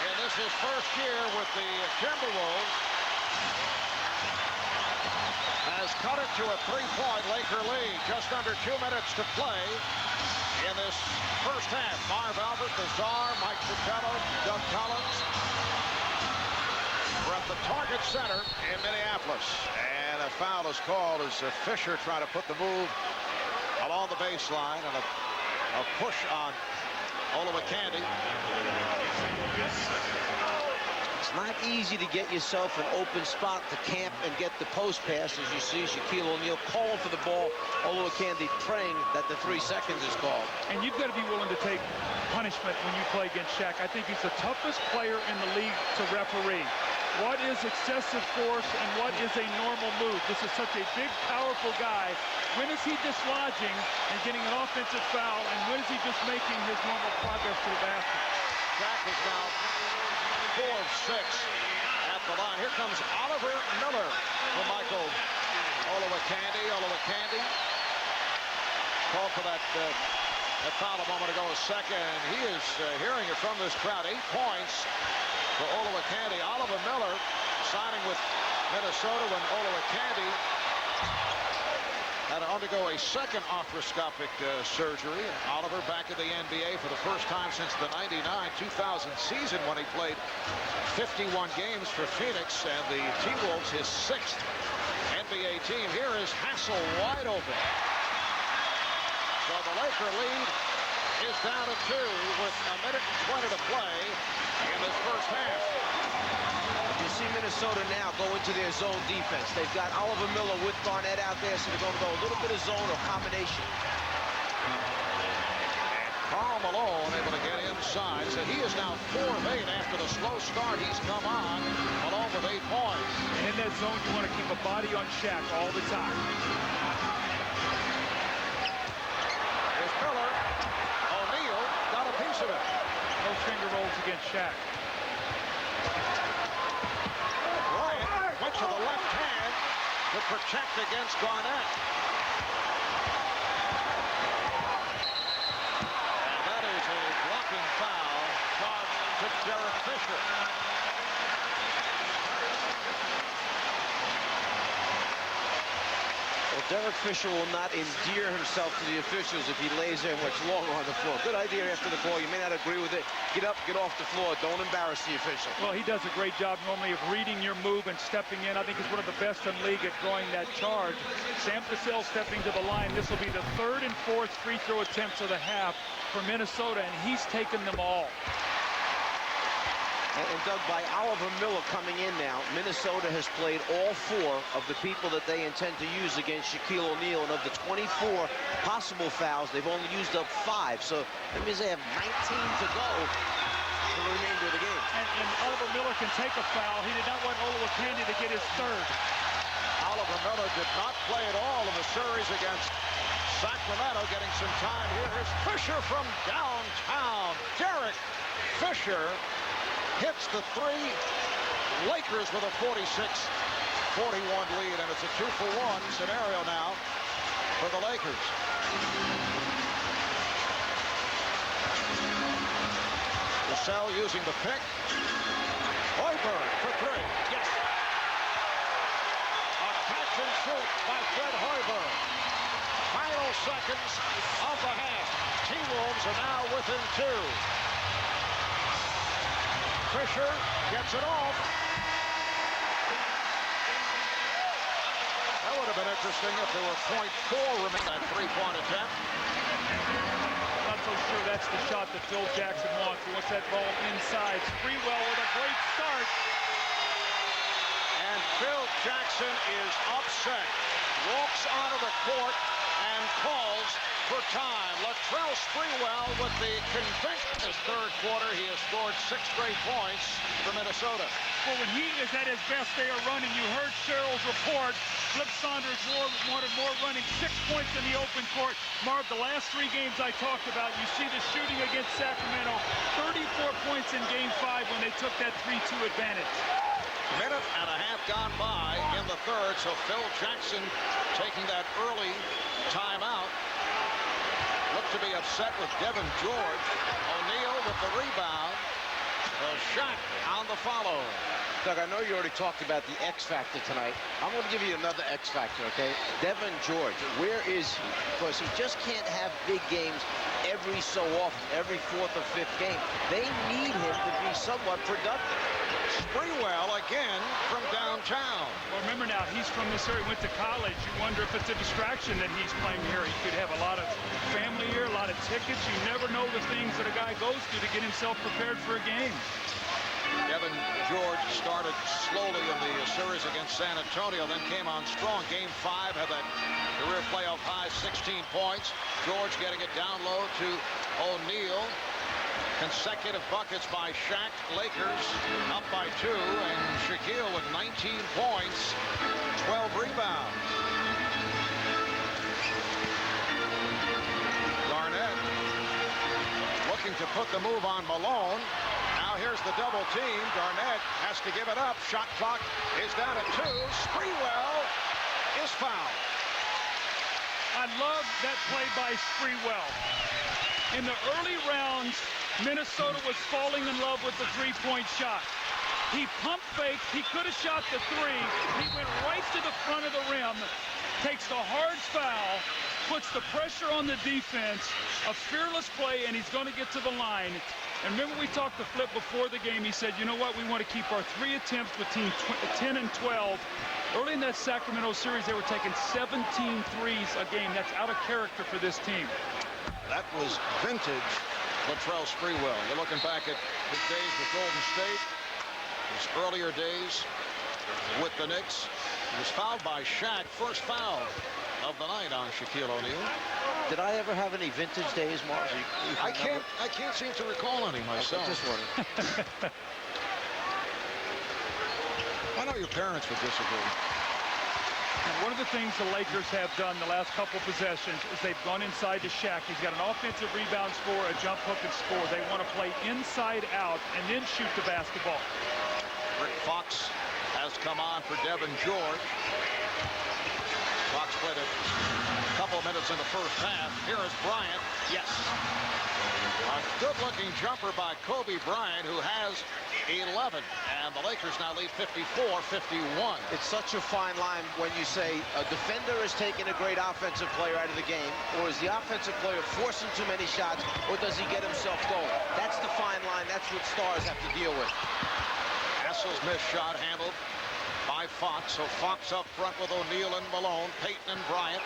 in this his first year with the Timberwolves, has cut it to a 3-point Laker lead. Just under 2 minutes to play in this first half. Marv Albert, the Czar, Mike Fratello, Doug Collins. We're at the Target Center in Minneapolis. And a foul is called as Fisher trying to put the move along the baseline, and a push on Oliver Candy.
It's not easy to get yourself an open spot to camp and get the post pass, as you see Shaquille O'Neal calling for the ball. Oliver Candy praying that the 3 seconds is called.
And you've got to be willing to take punishment when you play against Shaq. I think he's the toughest player in the league to referee. What is excessive force and what is a normal move? This is such a big, powerful guy. When is he dislodging and getting an offensive foul, and when is he just making his normal progress to the basket?
Shaq is now 4 of 6 at the line. Here comes Oliver Miller for Michael Oliver Candy. Oliver Candy called for that foul a moment ago, a second. He is hearing it from this crowd. 8 points for Oliver Candy. Oliver Miller signing with Minnesota when Oliver Candy had to undergo a second arthroscopic surgery. Oliver back in the NBA for the first time since the 99-2000 season when he played 51 games for Phoenix, and the T-Wolves his 6th NBA team. Here is Hassell wide open. So the Laker lead is down to 2 with 1:20 to play in this first half.
You see Minnesota now go into their zone defense. They've got Oliver Miller with Garnett out there, so they're going to go a little bit of zone or combination.
And Karl Malone able to get inside, so he is now 4 of 8 after the slow start he's come on. Malone with 8 points.
And in that zone, you want to keep a body on Shaq all the time.
Here's Miller. O'Neal got a piece of it.
No finger rolls against Shaq.
Bryant went to the left hand to protect against Garnett. And that is a blocking foul charged to Derek Fisher.
Well, Derek Fisher will not endear himself to the officials if he lays there much longer on the floor. Good idea after the call. You may not agree with it. Get up, get off the floor. Don't embarrass the official.
Well, he does a great job normally of reading your move and stepping in. I think he's one of the best in the league at drawing that charge. Sam Cassell stepping to the line. This will be the 3rd and 4th free throw attempts of the half for Minnesota, and he's taken them all.
And Doug, by Oliver Miller coming in now, Minnesota has played all 4 of the people that they intend to use against Shaquille O'Neal. And of the 24 possible fouls, they've only used up 5. So that means they have 19 to go for the remainder of the game.
And Oliver Miller can take a foul. He did not want Olowokandi to get his 3rd.
Oliver Miller did not play at all in the series against Sacramento. Getting some time here. Here's Fisher from downtown. Derek Fisher hits the 3. Lakers with a 46-41 lead, and it's a 2-for-1 scenario now for the Lakers. Cassell using the pick. Hoiberg for 3. Yes. A catch and shoot by Fred Hoiberg. Final seconds of the half. T-Wolves are now within 2. Fisher gets it off. That would have been interesting if there were .4 remaining that 3-point attempt.
Not so sure that's the shot that Phil Jackson wants. He wants that ball inside. Sprewell with a great start.
And Phil Jackson is upset. Walks onto the court and calls for time. Latrell Sprewell with the conviction. His 3rd quarter, he has scored 6 straight points for Minnesota.
Well, when he is at his best, they are running. You heard Cheryl's report. Flip Saunders wanted more running. 6 points in the open court. Marv, the last 3 games I talked about, you see the shooting against Sacramento. 34 points in Game 5 when they took that 3-2 advantage.
Minute and a half gone by in the 3rd, so Phil Jackson taking that early timeout. Looked to be upset with Devin George. O'Neal with the rebound. The shot on the follow.
Doug, I know you already talked about the X factor tonight. I'm going to give you another X factor, okay? Devin George, where is he? Because he just can't have big games every so often, every 4th or 5th game. They need him to be somewhat productive.
Sprewell again from downtown.
Well, remember now, he's from this area, went to college. You wonder if it's a distraction that he's playing here. He could have a lot of family here, a lot of tickets. You never know the things that a guy goes through to get himself prepared for a game.
Devin George started slowly in the series against San Antonio, then came on strong. Game 5 had that career playoff high 16 points. George getting it down low to O'Neal. Consecutive buckets by Shaq. Lakers up by 2, and Shaquille with 19 points, 12 rebounds. Garnett looking to put the move on Malone. Now here's the double team. Garnett has to give it up. Shot clock is down at 2. Sprewell is fouled.
I love that play by Sprewell. In the early rounds, Minnesota was falling in love with the 3-point shot. He pump faked. He could have shot the 3. He went right to the front of the rim, takes the hard foul, puts the pressure on the defense. A fearless play, and he's going to get to the line. And remember, we talked to Flip before the game. He said, you know what, we want to keep our 3 attempts between 10 and 12. Early in that Sacramento series, they were taking 17 threes a game. That's out of character for this team.
That was vintage Latrell Sprewell. You're looking back at his days with Golden State, his earlier days with the Knicks. He was fouled by Shaq. First foul of the night on Shaquille O'Neal.
Did I ever have any vintage days, Mark?
I can't seem to recall any myself.
Just wondering.
I know your parents would disagree.
And one of the things the Lakers have done the last couple possessions is they've gone inside to Shaq. He's got an offensive rebound score, a jump hook and score. They want to play inside out and then shoot the basketball.
Rick Fox has come on for Devin George. Fox played a couple of minutes in the first half. Here is Bryant. Yes. A good-looking jumper by Kobe Bryant, who has 11. And the Lakers now lead 54-51.
It's such a fine line when you say a defender is taking a great offensive player out of the game, or is the offensive player forcing too many shots, or does he get himself going? That's the fine line. That's what stars have to deal with.
Cassell's missed shot handled by Fox. So Fox up front with O'Neal and Malone. Payton and Bryant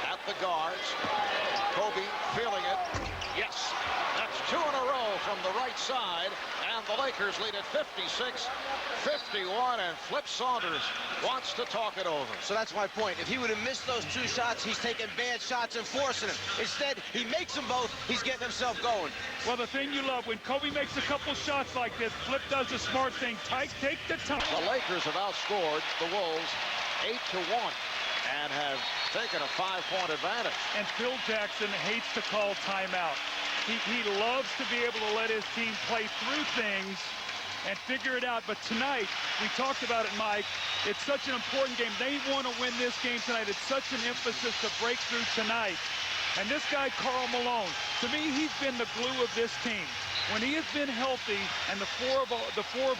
at the guards. Kobe feeling it. Yes, that's 2 in a row from the right right side, and the Lakers lead at 56-51, and Flip Saunders wants to talk it over.
So that's my point. If he would have missed those 2 shots, he's taking bad shots and forcing them. Instead, he makes them both. He's getting himself going.
Well, the thing you love, when Kobe makes a couple shots like this, Flip does the smart thing. Take the time.
The Lakers have outscored the Wolves 8-1 and have taken a 5-point advantage.
And Phil Jackson hates to call timeout. He loves to be able to let his team play through things and figure it out. But tonight, we talked about it, Mike, it's such an important game. They want to win this game tonight. It's such an emphasis to break through tonight. And this guy, Karl Malone, to me, he's been the glue of this team. When he has been healthy, and the four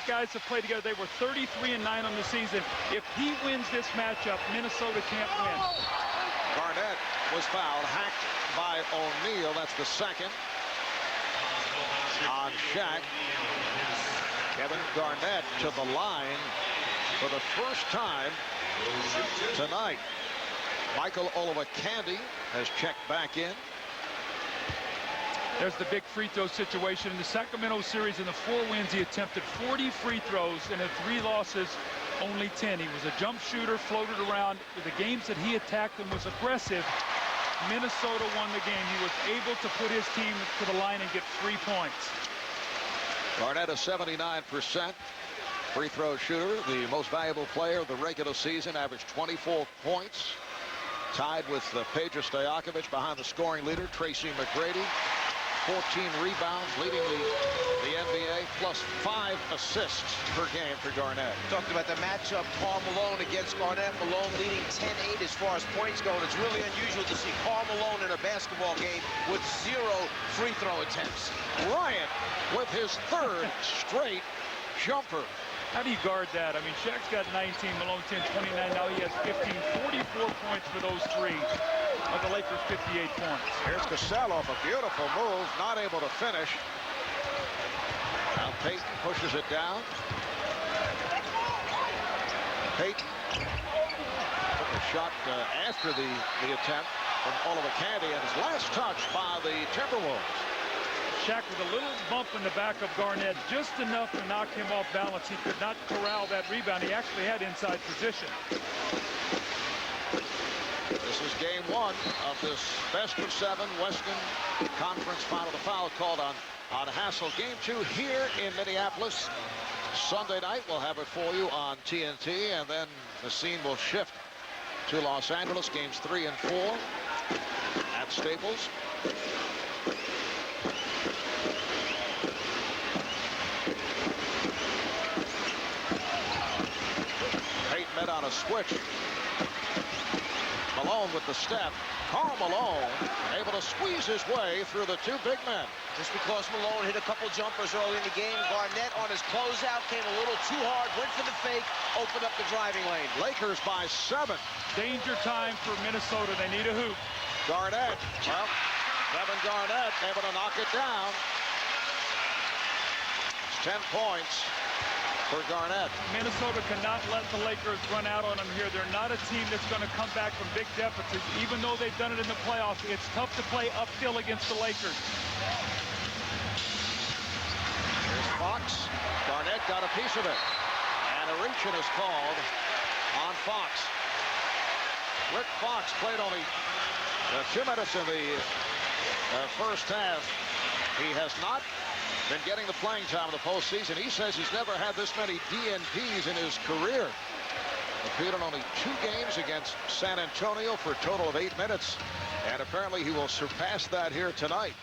guys have played together, they were 33-9 on the season. If he wins this matchup, Minnesota can't win.
Garnett was fouled, hacked by O'Neal. That's the second on Shaq. Kevin Garnett to the line for the first time tonight. Michael Olowokandi has checked back in.
There's the big free throw situation in the Sacramento series. In the 4 wins, he attempted 40 free throws, and in 3 losses, only 10. He was a jump shooter, floated around. The games that he attacked and was aggressive, Minnesota won the game. He was able to put his team to the line and get 3 points.
Garnett, a 79% free throw shooter, the most valuable player of the regular season, averaged 24 points. Tied with Peja Stojakovic behind the scoring leader, Tracy McGrady. 14 rebounds, leading the NBA, plus 5 assists per game for Garnett.
Talked about the matchup, Karl Malone against Garnett. Malone leading 10-8 as far as points go. And it's really unusual to see Karl Malone in a basketball game with 0 free throw attempts.
Bryant with his 3rd straight jumper.
How do you guard that? I mean, Shaq's got 19, Malone 10, 29. Now he has 15, 44 points for those 3. Of the Lakers, 58 points.
Here's Cassell off a beautiful move, not able to finish. Now Payton pushes it down. Payton took a shot after the attempt from Olowokandi, and his last touch by the Timberwolves.
Shaq with a little bump in the back of Garnett, just enough to knock him off balance. He could not corral that rebound. He actually had inside position.
This is game 1 of this best-of-7 Western Conference final. The foul called on Hassell. Game 2 here in Minneapolis. Sunday night, we'll have it for you on TNT, and then the scene will shift to Los Angeles. Games 3 and 4 at Staples. Payton met on a switch. Malone with the step. Karl Malone able to squeeze his way through the 2 big men.
Just because Malone hit a couple jumpers early in the game, Garnett on his closeout came a little too hard, went for the fake, opened up the driving lane.
Lakers by 7.
Danger time for Minnesota. They need a hoop.
Garnett. Well, Devin Garnett able to knock it down. It's 10 points for Garnett.
Minnesota cannot let the Lakers run out on them here. They're not a team that's going to come back from big deficits. Even though they've done it in the playoffs, it's tough to play uphill against the Lakers.
Here's Fox. Garnett got a piece of it. And a reach-in is called on Fox. Rick Fox played only 2 minutes in the first half. He has not been getting the playing time in the postseason. He says he's never had this many DNPs in his career. Appeared in only 2 games against San Antonio for a total of 8 minutes. And apparently he will surpass that here tonight.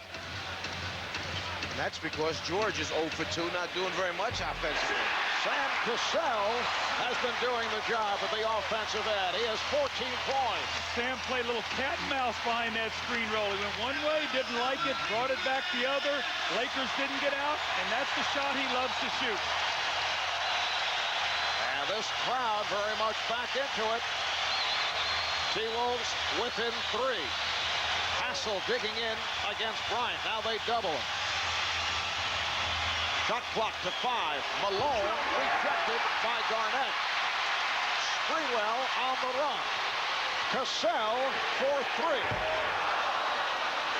And that's because George is 0 for 2, not doing very much offensively.
Sam Cassell has been doing the job at the offensive end. He has 14 points.
Sam played a little cat and mouse behind that screen roll. He went one way, didn't like it, brought it back the other. Lakers didn't get out, and that's the shot he loves to shoot.
And this crowd very much back into it. T-Wolves within 3. Hassell digging in against Bryant. Now they double him. Shot clock to 5. Malone rejected by Garnett. Sprewell on the run. Cassell for 3.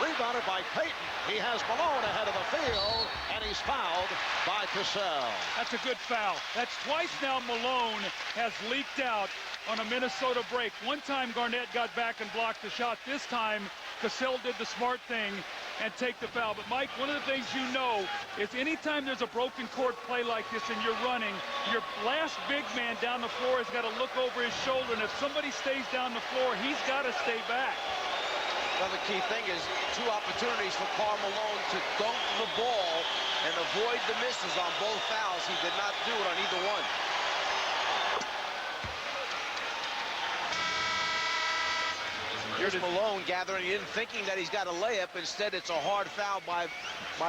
Rebounded by Payton. He has Malone ahead of the field, and he's fouled by Cassell.
That's a good foul. That's twice now Malone has leaked out on a Minnesota break. One time Garnett got back and blocked the shot. This time Cassell did the smart thing and take the foul. But Mike, one of the things you know is anytime there's a broken court play like this and you're running, your last big man down the floor has got to look over his shoulder, and if somebody stays down the floor, he's got to stay back.
Another key thing is 2 opportunities for Karl Malone to dunk the ball and avoid the misses on both fouls. He did not do it on either one. Here's Malone gathering in, thinking that he's got a layup. Instead, it's a hard foul by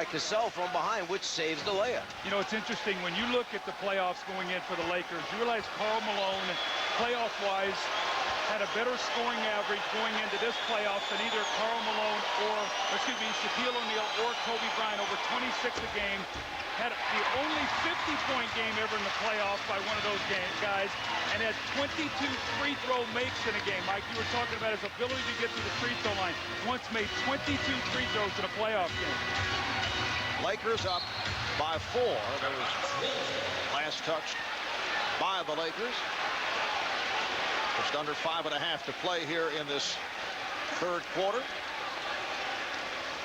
Cassell from behind, which saves the layup.
You know, it's interesting. When you look at the playoffs going in for the Lakers, you realize Karl Malone, playoff-wise, had a better scoring average going into this playoffs than either Karl Malone Shaquille O'Neal or Kobe Bryant, over 26 a game. Had the only 50-point game ever in the playoffs by one of those guys, and had 22 free throw makes in a game. Mike, you were talking about his ability to get to the free throw line. Once made 22 free throws in a playoff game.
Lakers up by 4. There's last touch by the Lakers. Just under 5.5 to play here in this third quarter.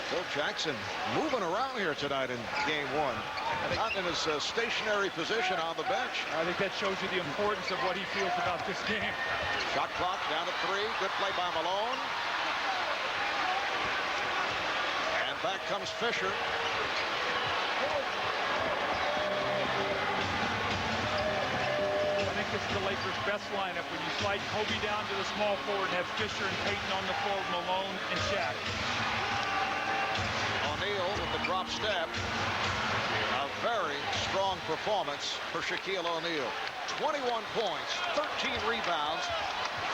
Phil Jackson moving around here tonight in game 1. Not in his stationary position on the bench.
I think that shows you the importance of what he feels about this game.
Shot clock down to 3. Good play by Malone. And back comes Fisher.
I think this is the Lakers' best lineup when you slide Kobe down to the small forward and have Fisher and Payton on the floor, Malone and Shaq.
O'Neal with the drop step. A very strong performance for Shaquille O'Neal. 21 points, 13 rebounds,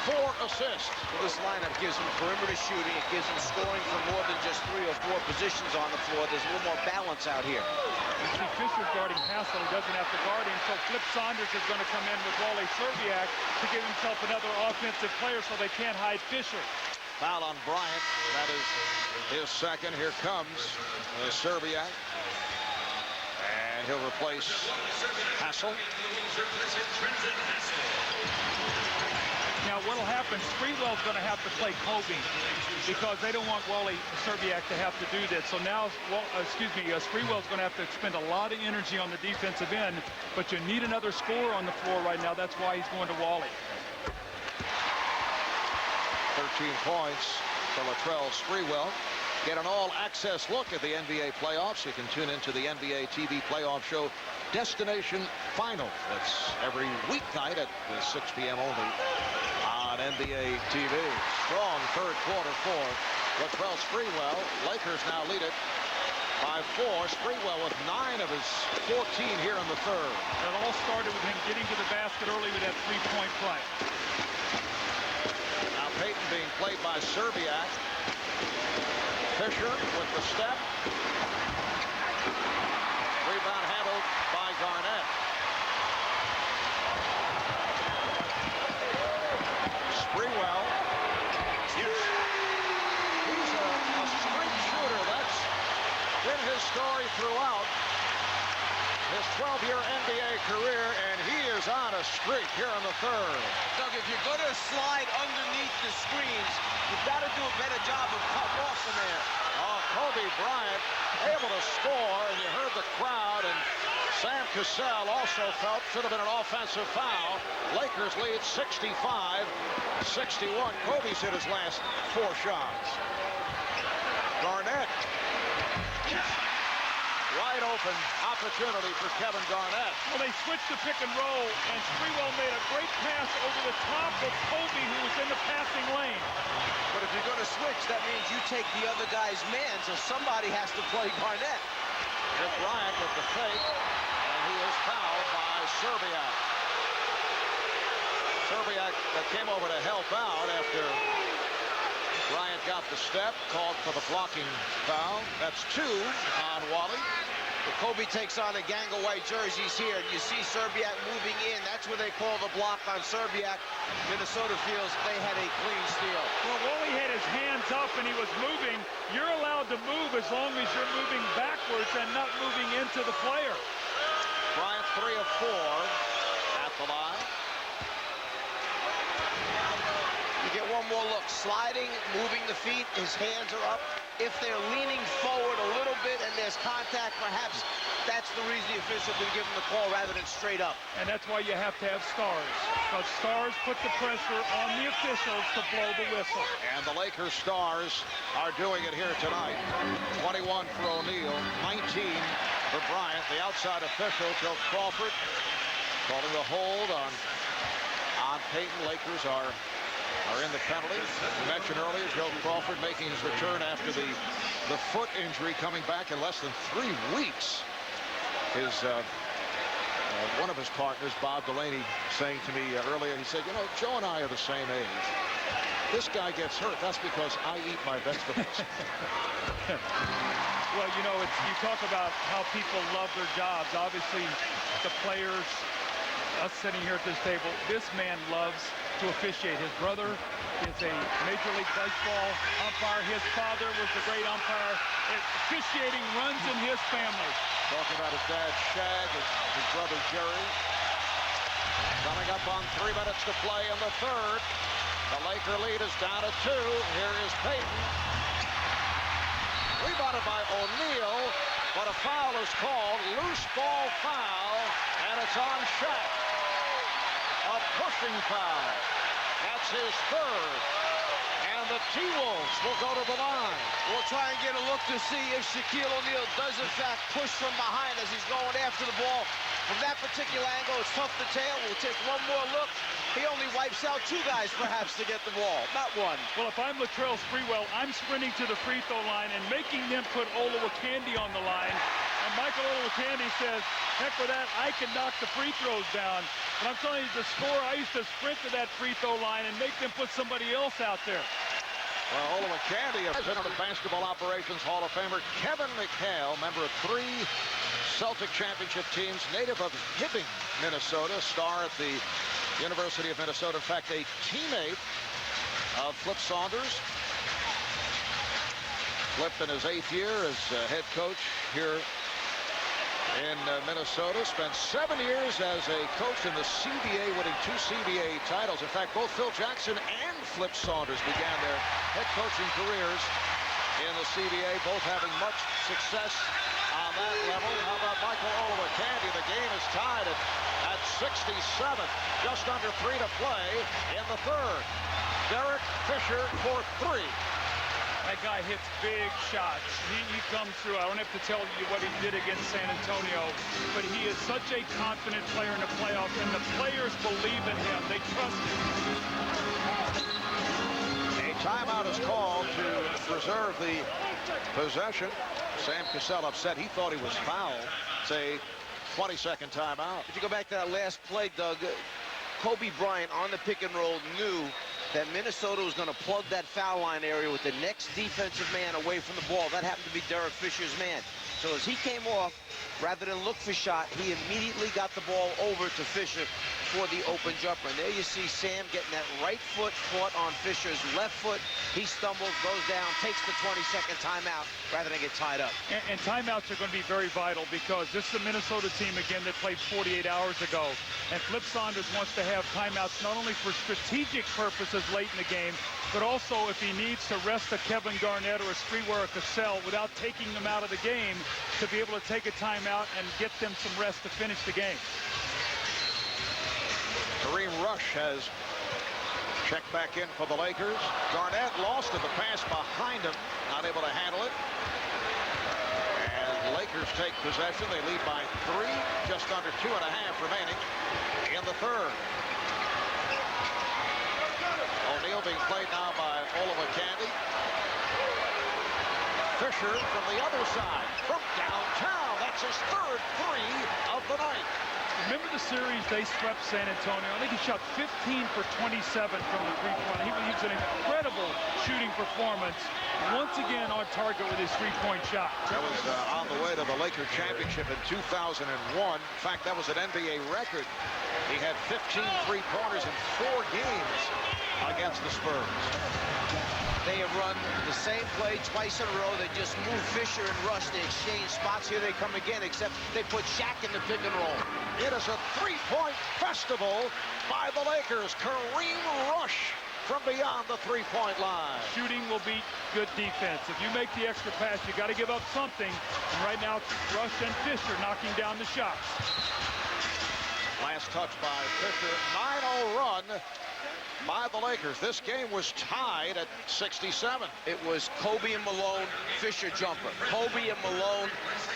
4 assists.
Well, this lineup gives him perimeter shooting. It gives him scoring from more than just 3 or 4 positions on the floor. There's a little more balance out here.
You see Fisher guarding Hassell. He doesn't have to guard him, so Flip Saunders is going to come in with Wally Szczerbiak to give himself another offensive player so they can't hide Fisher.
Foul on Bryant. That is his second. Here comes Szczerbiak. And he'll replace Hassell.
Now, what'll happen, Sprewell's going to have to play Kobe because they don't want Wally Szczerbiak to have to do this. So now, Sprewell's going to have to expend a lot of energy on the defensive end, but you need another scorer on the floor right now. That's why he's going to Wally.
13 points for Latrell Sprewell. Get an all-access look at the NBA playoffs. You can tune into the NBA TV playoff show Destination Final. That's every weeknight at 6 p.m. only on NBA TV. Strong third quarter for Latrell Sprewell. Lakers now lead it by 4. Sprewell with 9 of his 14 here in the third.
It all started with him getting to the basket early with that three-point play.
Now Payton being played by Szczerbiak. Fisher with the step. Rebound handled by Garnett. Sprewell. He's a straight shooter. That's been his story throughout his 12-year NBA career, and he is on a streak here in the third.
Doug, if you're going to slide underneath the screens, you've got to do a better job of cutting off from there.
Oh, Kobe Bryant able to score, and you heard the crowd, and Sam Cassell also felt should have been an offensive foul. Lakers lead 65-61. Kobe's hit his last 4 shots. Garnett. Wide open opportunity for Kevin Garnett.
Well, they switched to pick and roll, and Sprewell made a great pass over the top of Kobe, who was in the passing lane.
But if you're going to switch, that means you take the other guy's man, so somebody has to play Garnett.
Here's Bryant with the fake, and he is fouled by Szczerbiak. Szczerbiak came over to help out after Bryant got the step, called for the blocking foul. That's 2 on Wally.
Kobe takes on the gang of white jerseys here, and you see Serbiak moving in. That's where they call the block on Serbiak. Minnesota feels they had a clean steal.
Well, Wally had his hands up and he was moving. You're allowed to move as long as you're moving backwards and not moving into the player.
Bryant 3 of 4 at the line.
You get one more look. Sliding, moving the feet, his hands are up. If they're leaning forward a little bit and there's contact, perhaps that's the reason the official can give him the call rather than straight up.
And that's why you have to have stars. Because stars put the pressure on the officials to blow the whistle.
And the Lakers stars are doing it here tonight. 21 for O'Neal, 19 for Bryant. The outside official, Joe Crawford, calling the hold on Payton. Lakers are in the penalty. We mentioned earlier, Joe Crawford making his return after the foot injury, coming back in less than 3 weeks. His one of his partners, Bob Delaney, saying to me earlier, he said, you know, Joe and I are the same age. This guy gets hurt. That's because I eat my vegetables.
Well, you know, you talk about how people love their jobs. Obviously, the players, us sitting here at this table, this man loves to officiate. His brother is a Major League Baseball umpire. His father was the great umpire. Officiating runs in his family.
Talking about his dad, Shag, his brother, Jerry. Coming up on 3 minutes to play in the third. The Laker lead is down to 2. Here is Payton. Rebounded by O'Neal, but a foul is called. Loose ball foul, and it's on Shaq. A pushing foul. That's his third. And the T-Wolves will go to the line.
We'll try and get a look to see if Shaquille O'Neal does in fact push from behind as he's going after the ball. From that particular angle, it's tough to tell. We'll take one more look. He only wipes out 2 guys perhaps to get the ball, not 1.
Well, if I'm Latrell Sprewell, I'm sprinting to the free throw line and making them put Olowokandi on the line. And Michael Olowokandi says, heck with that, I can knock the free throws down. But I'm telling you, the score, I used to sprint to that free throw line and make them put somebody else out there.
Well, Olowokandi, president of Basketball Operations Hall of Famer Kevin McHale, member of 3 Celtic championship teams, native of Hibbing, Minnesota, star at the University of Minnesota. In fact, a teammate of Flip Saunders. Flip in his 8th year as head coach here in Minnesota. Spent 7 years as a coach in the CBA, winning 2 CBA titles. In fact, both Phil Jackson and Flip Saunders began their head coaching careers in the CBA, both having much success on that level. How about Michael Olowokandi? The game is tied at 67. Just under 3 to play in the third. Derek Fisher for 3.
That guy hits big shots. He comes through. I don't have to tell you what he did against San Antonio, but he is such a confident player in the playoffs, and the players believe in him. They trust him.
A timeout is called to preserve the possession. Sam Cassell upset. He thought he was fouled. It's a 20-second timeout.
If you go back to that last play, Doug, Kobe Bryant on the pick and roll knew that Minnesota was going to plug that foul line area with the next defensive man away from the ball. That happened to be Derek Fisher's man. So as he came off, rather than look for shot, he immediately got the ball over to Fisher for the open jumper. And there you see Sam getting that right foot caught on Fisher's left foot. He stumbles, goes down, takes the 20-second timeout rather than get tied up.
And timeouts are going to be very vital because this is the Minnesota team, again, that played 48 hours ago. And Flip Saunders wants to have timeouts not only for strategic purposes late in the game, but also if he needs to rest a Kevin Garnett or a Sprewell or Cassell without taking them out of the game, to be able to take a timeout and get them some rest to finish the game.
Kareem Rush has checked back in for the Lakers. Garnett lost to the pass behind him, not able to handle it. And the Lakers take possession. They lead by 3, just under 2.5 remaining in the third. O'Neal being played now by Olowokandi. Fisher from the other side, from downtown. That's his third three of the night.
Remember the series they swept San Antonio? I think he shot 15 for 27 from the three-point. He was an incredible shooting performance. Once again on target with his three-point shot.
That was on the way to the Laker championship in 2001. In fact, that was an NBA record. He had 15 three-pointers in 4 games against the Spurs.
They have run the same play twice in a row. They just move Fisher and Rush. They exchange spots. Here they come again, except they put Shaq in the pick and roll.
It is a three-point festival by the Lakers. Kareem Rush from beyond the three-point line.
Shooting will beat good defense. If you make the extra pass, you got to give up something. And right now, Rush and Fisher knocking down the shots.
Last touch by Fisher. 9-0 run by the Lakers. This game was tied at 67.
It was Kobe and Malone, Fisher jumper. Kobe and Malone,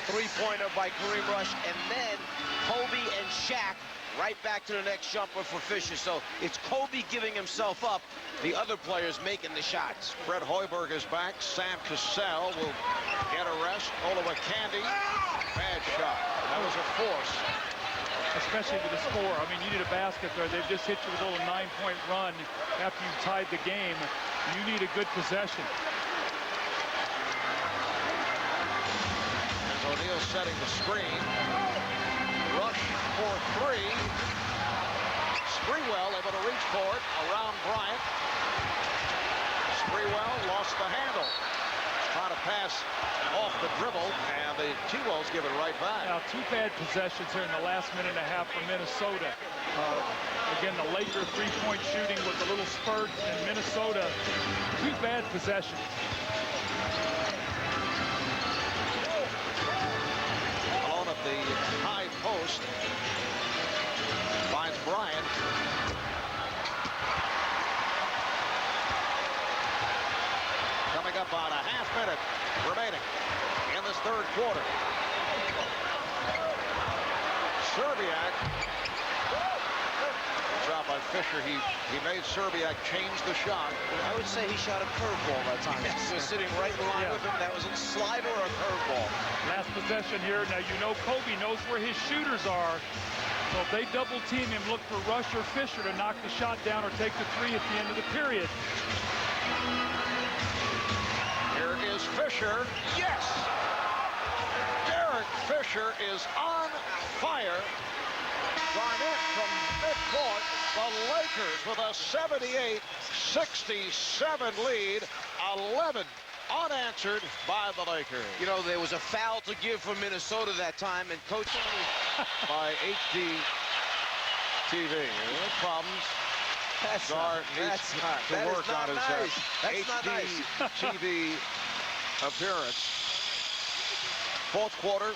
three-pointer by Kareem Rush, and then Kobe and Shaq right back to the next jumper for Fisher. So it's Kobe giving himself up, the other players making the shots.
Fred Hoiberg is back. Sam Cassell will get a rest. Oliver Candy, bad shot. That was a force.
Especially with the score. I mean, you need a basket there. They've just hit you with a little 9-point run after you've tied the game. You need a good possession.
As O'Neal setting the screen. Rush for three. Sprewell able to reach for it around Bryant. Sprewell lost the handle. Trying to pass off the dribble, and the T-Wolves give it right back.
Now, 2 bad possessions here in the last minute and a half for Minnesota. Again, the Laker three-point shooting with a little spurt, and Minnesota, 2 bad possessions.
Malone at the high post finds Bryant. Coming up on a half minute remaining in this third quarter. Serbiak. Shot by Fisher. He made Serbiak change the shot.
I would say he shot a curveball that time. He was sitting right in line with him. That was a slider or a curveball.
Last possession here. Now, you know Kobe knows where his shooters are. So if they double team him, look for Rush or Fisher to knock the shot down or take the three at the end of the period.
Here is Fisher. Yes! Derek Fisher is on fire. Garnett from midcourt. The Lakers with a 78-67 lead. 11 unanswered by the Lakers.
You know, there was a foul to give for Minnesota that time, and Coach
by HD TV. No problems. Gar needs to work on his HD TV appearance. Fourth quarter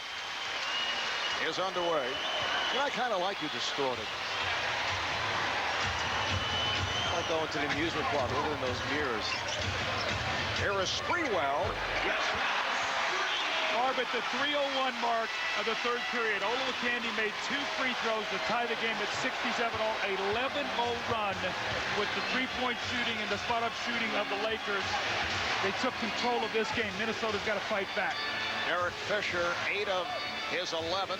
is underway. I kind of like you distorted.
I like going to the amusement park, looking in those mirrors.
Here is Sprewell.
Yes. Barb at the 3:01 mark of the third period. Olowokandi made 2 free throws to tie the game at 67. 11-0 run with the three-point shooting and the spot-up shooting of the Lakers. They took control of this game. Minnesota's got to fight back.
Derek Fisher, 8 of his 11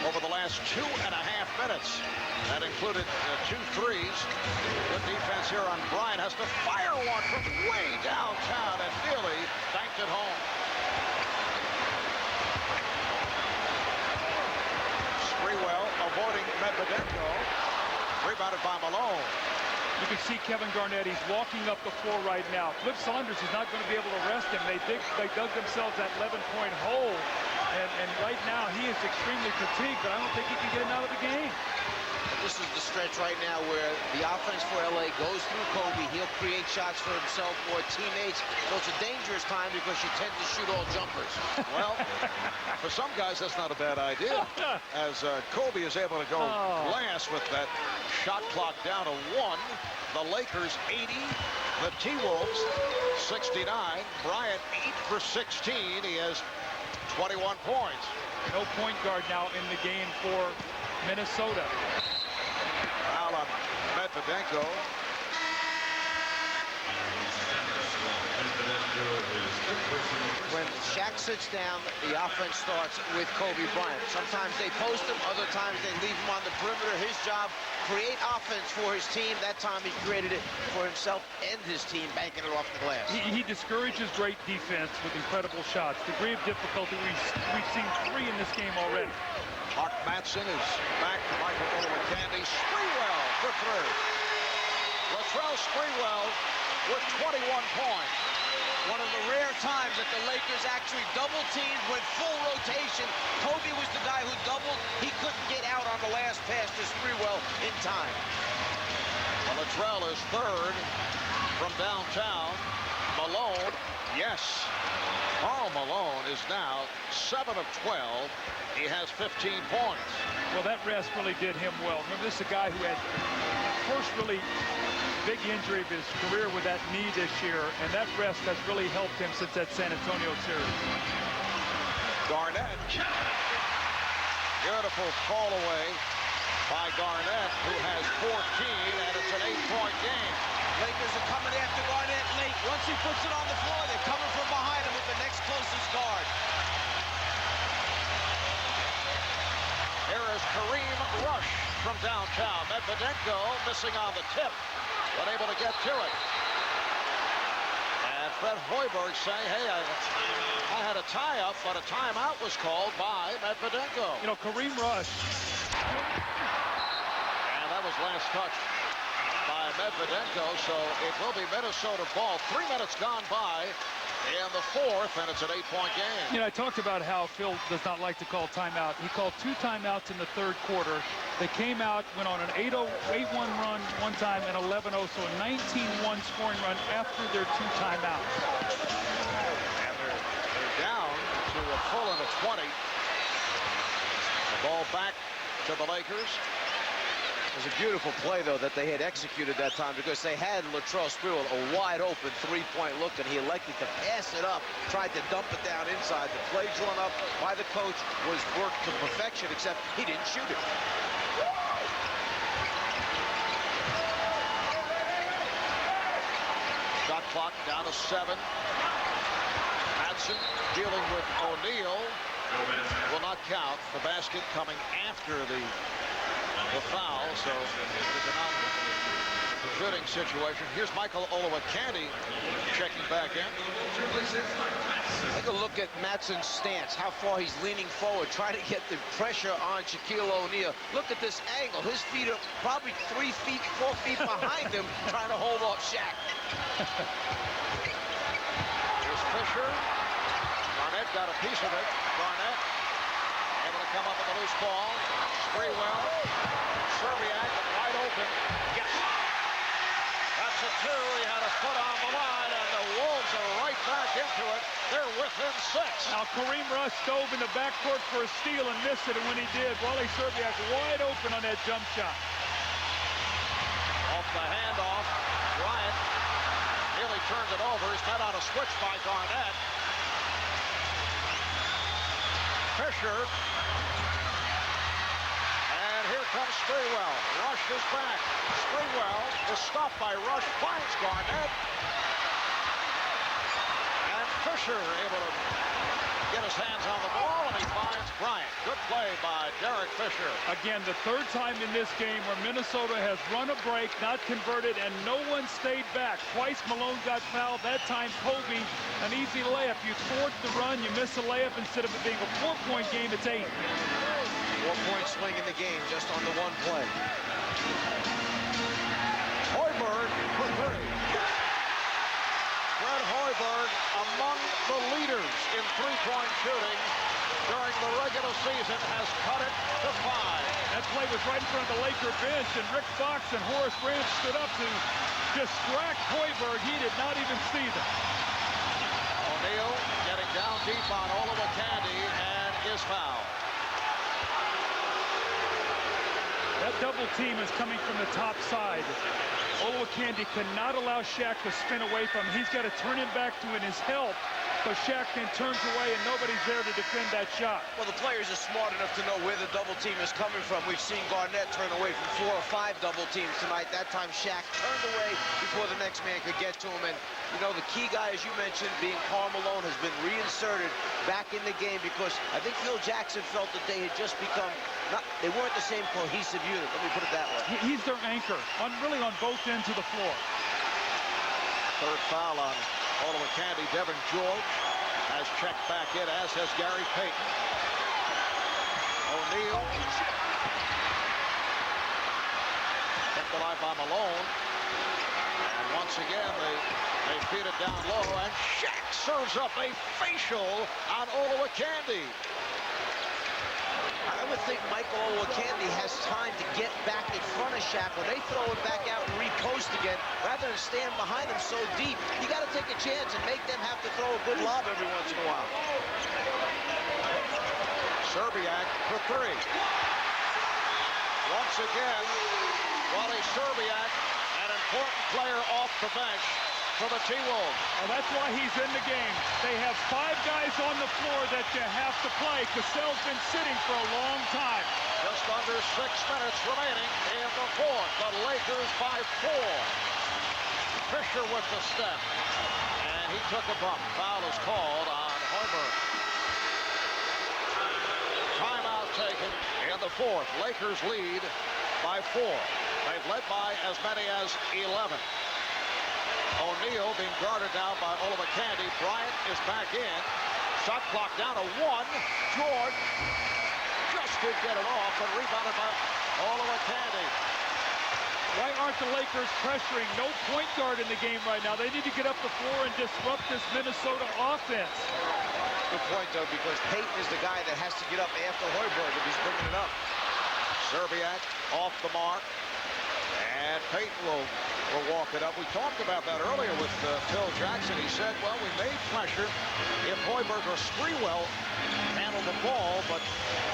over the last 2.5 minutes. That included 2 threes. Good defense here on Bryant. Has to fire one from way downtown and nearly banked it home. Sprewell avoiding Medvedenko. Rebounded by Malone.
You can see Kevin Garnett. He's walking up the floor right now. Flip Saunders is not going to be able to rest him. They dug themselves that 11-point hole. And right now, he is extremely fatigued, but I don't think he can get him out of the game.
This is the stretch right now where the offense for LA goes through Kobe. He'll create shots for himself or teammates. So it's a dangerous time because you tend to shoot all jumpers.
Well, for some guys, that's not a bad idea. As Kobe is able to go last with that shot clock down to 1. The Lakers 80. The T-Wolves 69. Bryant 8 for 16. He has 21 points.
No point guard now in the game for Minnesota.
Foul on Medvedenko.
When Shaq sits down, the offense starts with Kobe Bryant. Sometimes they post him, other times they leave him on the perimeter. His job, create offense for his team. That time he created it for himself and his team, banking it off the glass.
He discourages great defense with incredible shots. Degree of difficulty, we've seen 3 in this game already.
Mark Matson is back to Michael Olowokandi. Sprewell for 3. Latrell Sprewell with 21 points.
One of the rare times that the Lakers actually double-teamed, went full rotation. Kobe was the guy who doubled. He couldn't get out on the last pass to Sprewell in time.
Well, Latrell is 3rd from downtown. Malone, yes. Karl Malone is now 7 of 12. He has 15 points.
Well, that rest really did him well. Remember, this is a guy who had first really big injury of his career with that knee this year, and that rest has really helped him since that San Antonio series.
Garnett. Beautiful call away by Garnett, who has 14, and it's an 8-point game.
Lakers are coming after Garnett late. Once he puts it on the floor, they're coming from behind him with the next closest guard.
Here is Kareem Rush from downtown. Medvedenko missing on the tip, but able to get to it. And Fred Hoiberg saying, hey, I had a tie-up, but a timeout was called by Medvedenko.
You know, Kareem Rush.
And that was last touch by Medvedenko, so it will be Minnesota ball. 3 minutes gone by in the 4th, and it's an 8-point game.
You know, I talked about how Phil does not like to call timeout. He called 2 timeouts in the 3rd quarter. They came out, went on an 8-1 run one time and 11-0, so a 19-1 scoring run after their 2 timeouts.
And they're down to a full and a 20. The ball back to the Lakers.
It was a beautiful play, though, that they had executed that time, because they had Latrell Sprewell a wide-open 3-point look, and he elected to pass it up, tried to dump it down inside. The play drawn up by the coach was worked to perfection, except he didn't shoot it.
Shot clock down to 7. Matson dealing with O'Neal. Will not count. The basket coming after the foul, so it's a non-shooting situation. Here's Michael Olowokandi checking back in.
Take a look at Matson's stance, how far he's leaning forward, trying to get the pressure on Shaquille O'Neal. Look at this angle. His feet are probably 3 feet, 4 feet behind him, trying to hold off Shaq.
Here's Fisher. Garnett got a piece of it. Garnett able to come up with a loose ball. Sprewell. Serbiak wide open. Yes. That's a 2. He had a foot on the line, and the Wolves are right back into it. They're within 6.
Now, Kareem Rush dove in the backcourt for a steal and missed it, and when he did, Wally Serbiak wide open on that jump shot.
Off the handoff. Bryant nearly turns it over. He's met on a switch by Garnett. Fisher. And here comes Sprewell. Rush is back. Sprewell is stopped by Rush. Finds Garnett. And Fisher able to get his hands on the ball, and he finds Bryant. Good play by Derek Fisher.
Again, the 3rd time in this game where Minnesota has run a break, not converted, and no one stayed back. Twice Malone got fouled. That time Kobe, an easy layup. You thwart the run, you miss a layup. Instead of it being a 4-point game, it's 8.
4-point swing in the game just on the 1 play.
Hoiberg for 3. Fred Hoiberg among the leaders in 3-point shooting during the regular season has cut it to 5.
That play was right in front of the Laker bench, and Rick Fox and Horace Grant stood up to distract Hoiberg. He did not even see them.
O'Neal getting down deep on Olowokandi and is fouled.
That double team is coming from the top side. Olowokandi cannot allow Shaq to spin away from him. He's got to turn him back to his help because Shaq then turns away and nobody's there to defend that shot.
Well, the players are smart enough to know where the double team is coming from. We've seen Garnett turn away from 4 or 5 double teams tonight. That time Shaq turned away before the next man could get to him. And, you know, the key guy, as you mentioned, being Karl Malone, has been reinserted back in the game because I think Phil Jackson felt that they had just become, they weren't the same cohesive unit. Let me put it that way.
He's their anchor, really on both ends of the floor.
Third foul on Olowokandi. Devin George has checked back in, as has Gary Payton. O'Neal. Kept alive by Malone. And once again, they feed it down low, and Shaq serves up a facial on Olowokandi.
I would think Michael Olowokandi has time to get back in front of Shaq. When they throw it back out and repost again, rather than stand behind him so deep, you got to take a chance and make them have to throw a good lob every once in a while.
Szczerbiak for 3. Once again, Wally Szczerbiak, an important player off the bench for the T-Wolves.
Well, that's why he's in the game. They have 5 guys on the floor that you have to play. Cassell's been sitting for a long time.
Just under 6 minutes remaining in the fourth. The Lakers by 4. Fisher with the step. And he took a bump. Foul is called on Hoiberg. Timeout taken in the fourth. Lakers lead by 4. They've led by as many as 11. O'Neal being guarded down by Olowokandi. Bryant is back in. Shot clock down to 1. George just did get it off, and rebounded by Olowokandi.
Why aren't the Lakers pressuring? No point guard in the game right now. They need to get up the floor and disrupt this Minnesota offense.
Good point, though, because Payton is the guy that has to get up after Hoiberg if he's bringing it up.
Szczerbiak off the mark. And Payton will walk it up. We talked about that earlier with Phil Jackson. He said, well, we may pressure if Hoiberg or Sprewell handle the ball, but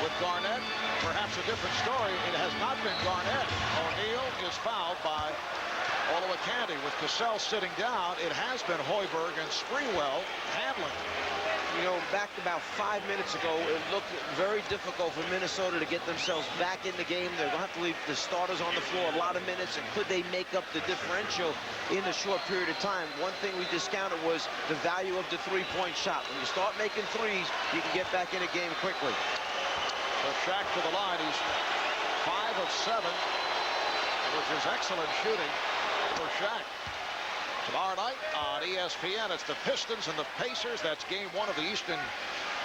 with Garnett, perhaps a different story. It has not been Garnett. O'Neal is fouled by Olowokandi. With Cassell sitting down, it has been Hoiberg and Sprewell handling.
You know, back about 5 minutes ago, it looked very difficult for Minnesota to get themselves back in the game. They're going to have to leave the starters on the floor a lot of minutes, and could they make up the differential in a short period of time? One thing we discounted was the value of the three-point shot. When you start making threes, you can get back in a game quickly.
So Shaq to the line. He's 5 of 7, which is excellent shooting for Shaq. Tomorrow night on ESPN, it's the Pistons and the Pacers. That's game 1 of the Eastern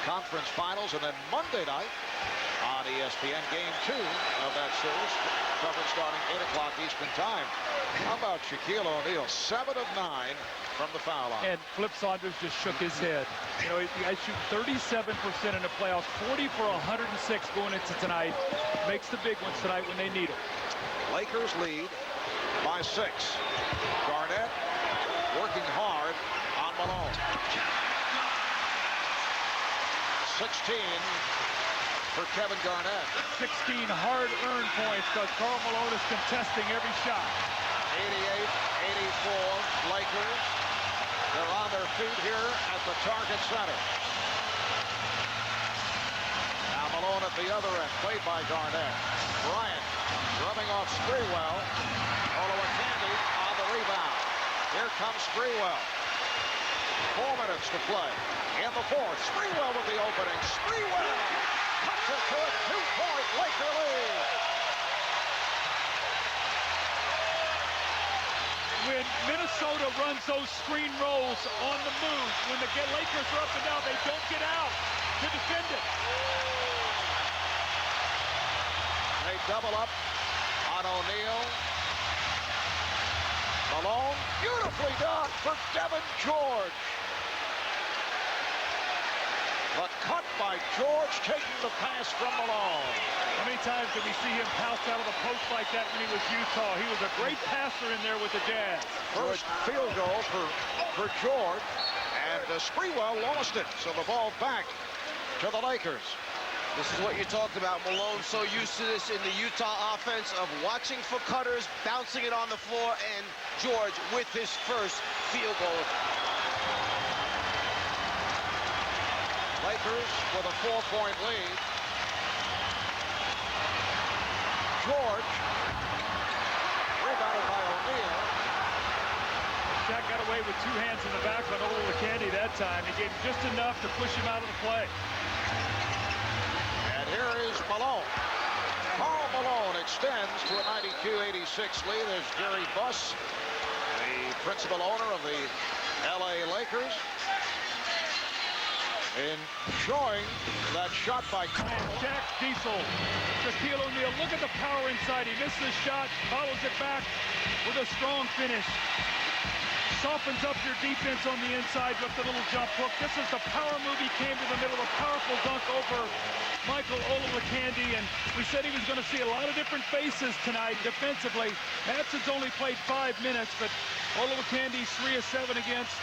Conference Finals. And then Monday night on ESPN, game 2 of that series, coverage starting 8 o'clock Eastern time. How about Shaquille O'Neal? 7 of 9 from the foul line.
And Flip Saunders just shook his head. You know, I shoot 37% in the playoffs, 40 for 106 going into tonight. Makes the big ones tonight when they need them.
Lakers lead by 6. Garnett working hard on Malone. 16 for Kevin Garnett.
16 hard-earned points because Karl Malone is contesting every shot.
88-84 Lakers. They're on their feet here at the Target Center. Now Malone at the other end, played by Garnett. Bryant rubbing off Sprewell. Olowokandi on the rebound. Here comes Sprewell. 4 minutes to play in the fourth. Sprewell with the opening. Sprewell cuts it to a 2-point Laker lead.
When Minnesota runs those screen rolls on the move, when the Lakers are up and down, they don't get out to defend it.
They double up on O'Neal. Malone, beautifully done for Devin George. The cut by George, taking the pass from Malone.
How many times did we see him pounce out of the post like that when he was Utah? He was a great passer in there with the Jazz.
First field goal for George, and Sprewell lost it. So the ball back to the Lakers.
This is what you talked about. Malone so used to this in the Utah offense of watching for cutters, bouncing it on the floor, and George with his first field goal.
Lakers with a 4-point lead. George, rebounded by O'Neal.
Shaq got away with 2 hands in the back on Olowokandi that time. He gave him just enough to push him out of the play.
And here is Malone. Karl Malone extends to a 92-86 lead. There's Jerry Buss, the principal owner of the LA Lakers, enjoying that shot by
Shaq Diesel. Shaquille O'Neal, look at the power inside. He misses the shot, follows it back with a strong finish. Softens up your defense on the inside with the little jump hook. This is the power move. He came to the middle, a powerful dunk over Michael Olowokandi, and we said he was going to see a lot of different faces tonight defensively. Matson's only played 5 minutes, but Olowokandi's 3 of 7 against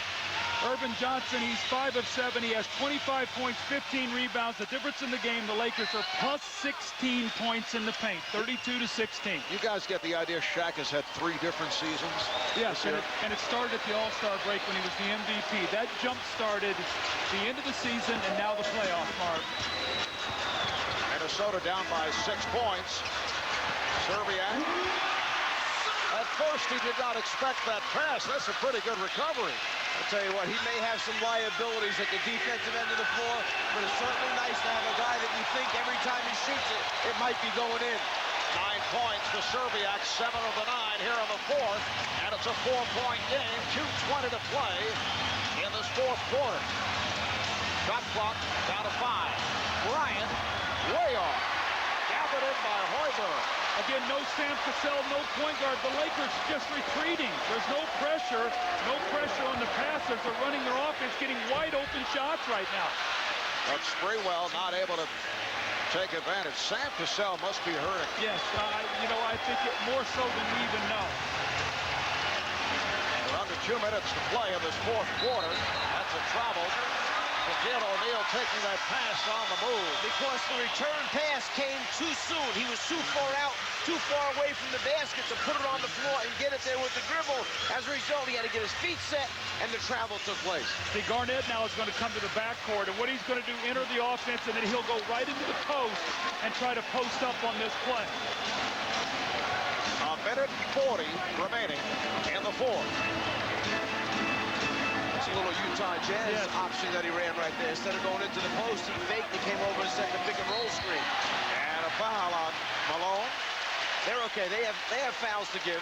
Ervin Johnson. He's 5 of 7. He has 25 points, 15 rebounds. The difference in the game, the Lakers are plus 16 points in the paint, 32-16.
You guys get the idea. Shaq has had 3 different seasons.
Yes, and it started at the All-Star break when he was the MVP. That jump started the end of the season and now the playoff, Mark.
Minnesota down by 6 points. Serbiak. At first, he did not expect that pass. That's a pretty good recovery.
I'll tell you what, he may have some liabilities at the defensive end of the floor, but it's certainly nice to have a guy that you think every time he shoots it, it might be going in.
9 points to Serbiak, 7 of the 9 here in the 4th, and it's a 4-point game, 2:20 to play in this 4th quarter. Shot clock down to 5. Bryant, way off. Gathered in by Hoiberg.
Again, no Sam Cassell, no point guard. The Lakers just retreating. There's no pressure on the passers. They're running their offense, getting wide open shots right now.
But Sprewell not able to take advantage. Sam Cassell must be hurting.
Yes, I think it more so than we even know.
We're under 2 minutes to play in this 4th quarter. That's a travel. Shaquille O'Neal taking that pass on the move.
Because the return pass came too soon. He was too far out, too far away from the basket to put it on the floor and get it there with the dribble. As a result, he had to get his feet set, and the travel took place.
See, Garnett now is going to come to the backcourt, and what he's going to do, enter the offense, and then he'll go right into the post and try to post up on this play.
A minute 40 remaining in the 4th.
It's a little Utah Jazz option that he ran right there. Instead of going into the post, he faked. He came over and set the pick and roll screen.
And a foul on Malone.
They're okay. They have fouls to give.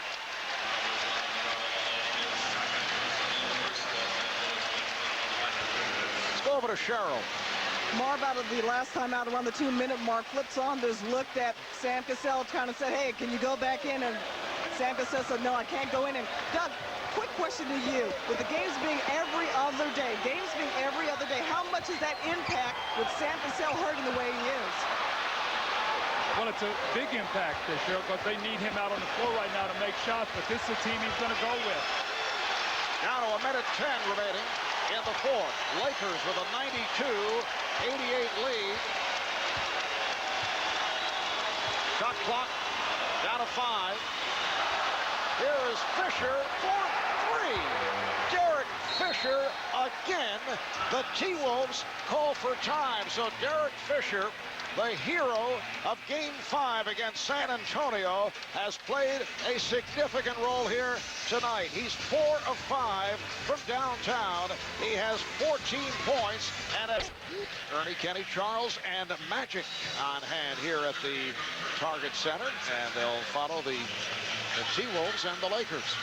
Let's go over to Sherrill.
Marv, out of the last time out around the 2-minute mark, Flip Saunders looked at Sam Cassell, trying to say, hey, can you go back in? And Sam Cassell said, no, I can't go in. And Doug, quick question to you. With the games being every other day, how much is that impact with Sam Cassell hurting the way he is?
Well, it's a big impact this year because they need him out on the floor right now to make shots, but this is the team he's going to go with.
Now to a minute 10 remaining in the 4th. Lakers with a 92-88 lead. Shot clock down to 5. Here is Fisher for 3. Derek Fisher again. The T-Wolves call for time. So Derek Fisher, the hero of Game 5 against San Antonio, has played a significant role here tonight. He's 4 of 5 from downtown. He has 14 points and Ernie, Kenny, Charles, and Magic on hand here at the Target Center, and they'll follow the T-Wolves and the Lakers.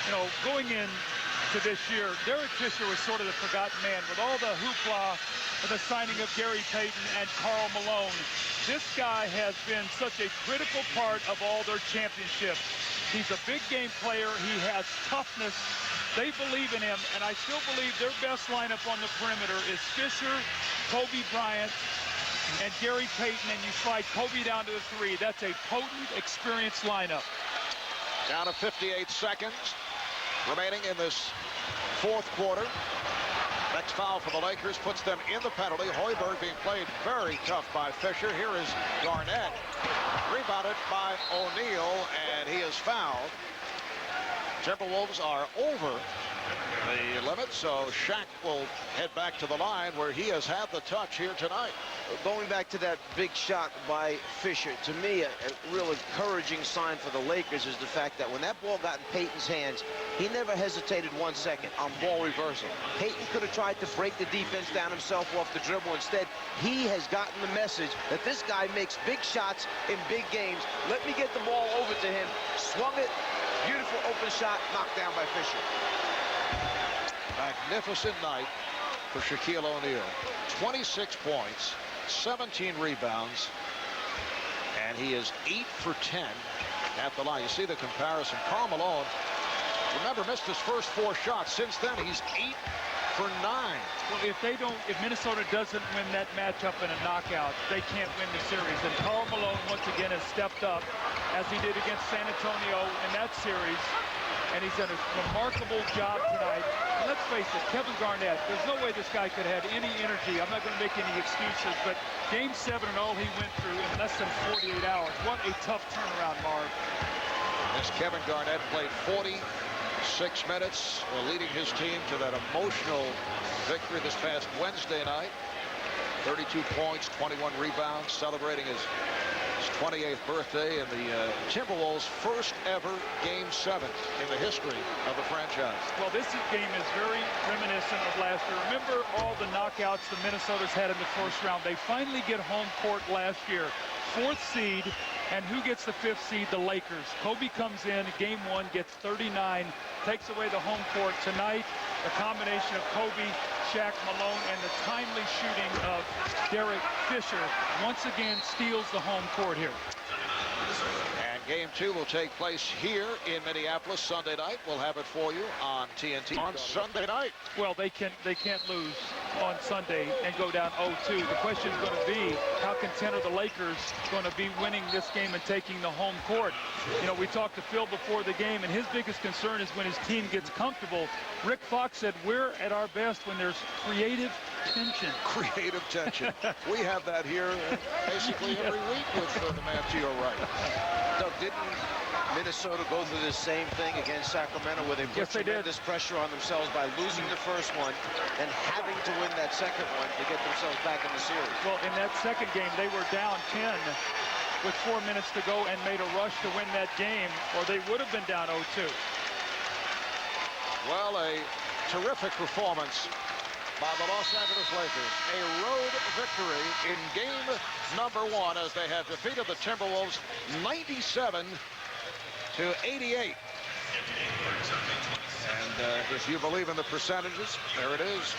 You know, going into this year, Derek Fisher was sort of the forgotten man with all the hoopla of the signing of Gary Payton and Karl Malone. This guy has been such a critical part of all their championships. He's a big game player. He has toughness. They believe in him, and I still believe their best lineup on the perimeter is Fisher, Kobe Bryant, and Gary Payton, and you slide Kobe down to the 3. That's a potent, experienced lineup.
Down to 58 seconds remaining in this 4th quarter. Next foul for the Lakers puts them in the penalty. Hoiberg being played very tough by Fisher. Here is Garnett. Rebounded by O'Neal, and he is fouled. Timberwolves are over the limit, so Shaq will head back to the line where he has had the touch here tonight.
Going back to that big shot by Fisher, to me, a real encouraging sign for the Lakers is the fact that when that ball got in Payton's hands, he never hesitated 1 second on ball reversal. Payton could have tried to break the defense down himself off the dribble. Instead, he has gotten the message that this guy makes big shots in big games. Let me get the ball over to him. Swung it. Beautiful open shot, knocked down by Fisher.
Magnificent night for Shaquille O'Neal. 26 points, 17 rebounds, and he is 8 for 10 at the line. You see the comparison. Karl Malone, remember, missed his first 4 shots. Since then, he's 8 for 9.
Well, if Minnesota doesn't win that matchup in a knockout, they can't win the series. And Karl Malone once again has stepped up as he did against San Antonio in that series. And he's done a remarkable job tonight. And let's face it, Kevin Garnett, there's no way this guy could have had any energy. I'm not going to make any excuses, but Game 7 and all he went through in less than 48 hours. What a tough turnaround, Marv.
As Kevin Garnett played 46 minutes, leading his team to that emotional victory this past Wednesday night. 32 points, 21 rebounds, celebrating his 28th birthday, and the Timberwolves' first ever Game 7 in the history of the franchise.
Well, this game is very reminiscent of last year. Remember all the knockouts the Minnesota's had in the first round? They finally get home court last year. 4th seed, and who gets the 5th seed? The Lakers. Kobe comes in, Game 1, gets 39, takes away the home court. Tonight, a combination of Kobe, Shaq, Malone, and the timely shooting of Derek Fisher once again steals the home court here.
And Game 2 will take place here in Minneapolis Sunday night. We'll have it for you on TNT on Sunday night.
Well, they can't lose on Sunday and go down 0-2. The question is going to be, how content are the Lakers going to be winning this game and taking the home court? You know, we talked to Phil before the game, and his biggest concern is when his team gets comfortable. Rick Fox said we're at our best when there's creative tension.
Creative tension. We have that here basically every week with the man to your right.
Doug, didn't Minnesota go through the same thing against Sacramento, where they put tremendous pressure on themselves by losing the first one and having to win that second one to get themselves back in the series?
Well, in that second game, they were down 10 with 4 minutes to go and made a rush to win that game, or they would have been down 0-2.
Well, a terrific performance by the Los Angeles Lakers. A road victory in game number 1 as they have defeated the Timberwolves 97-88. And if you believe in the percentages, there it is.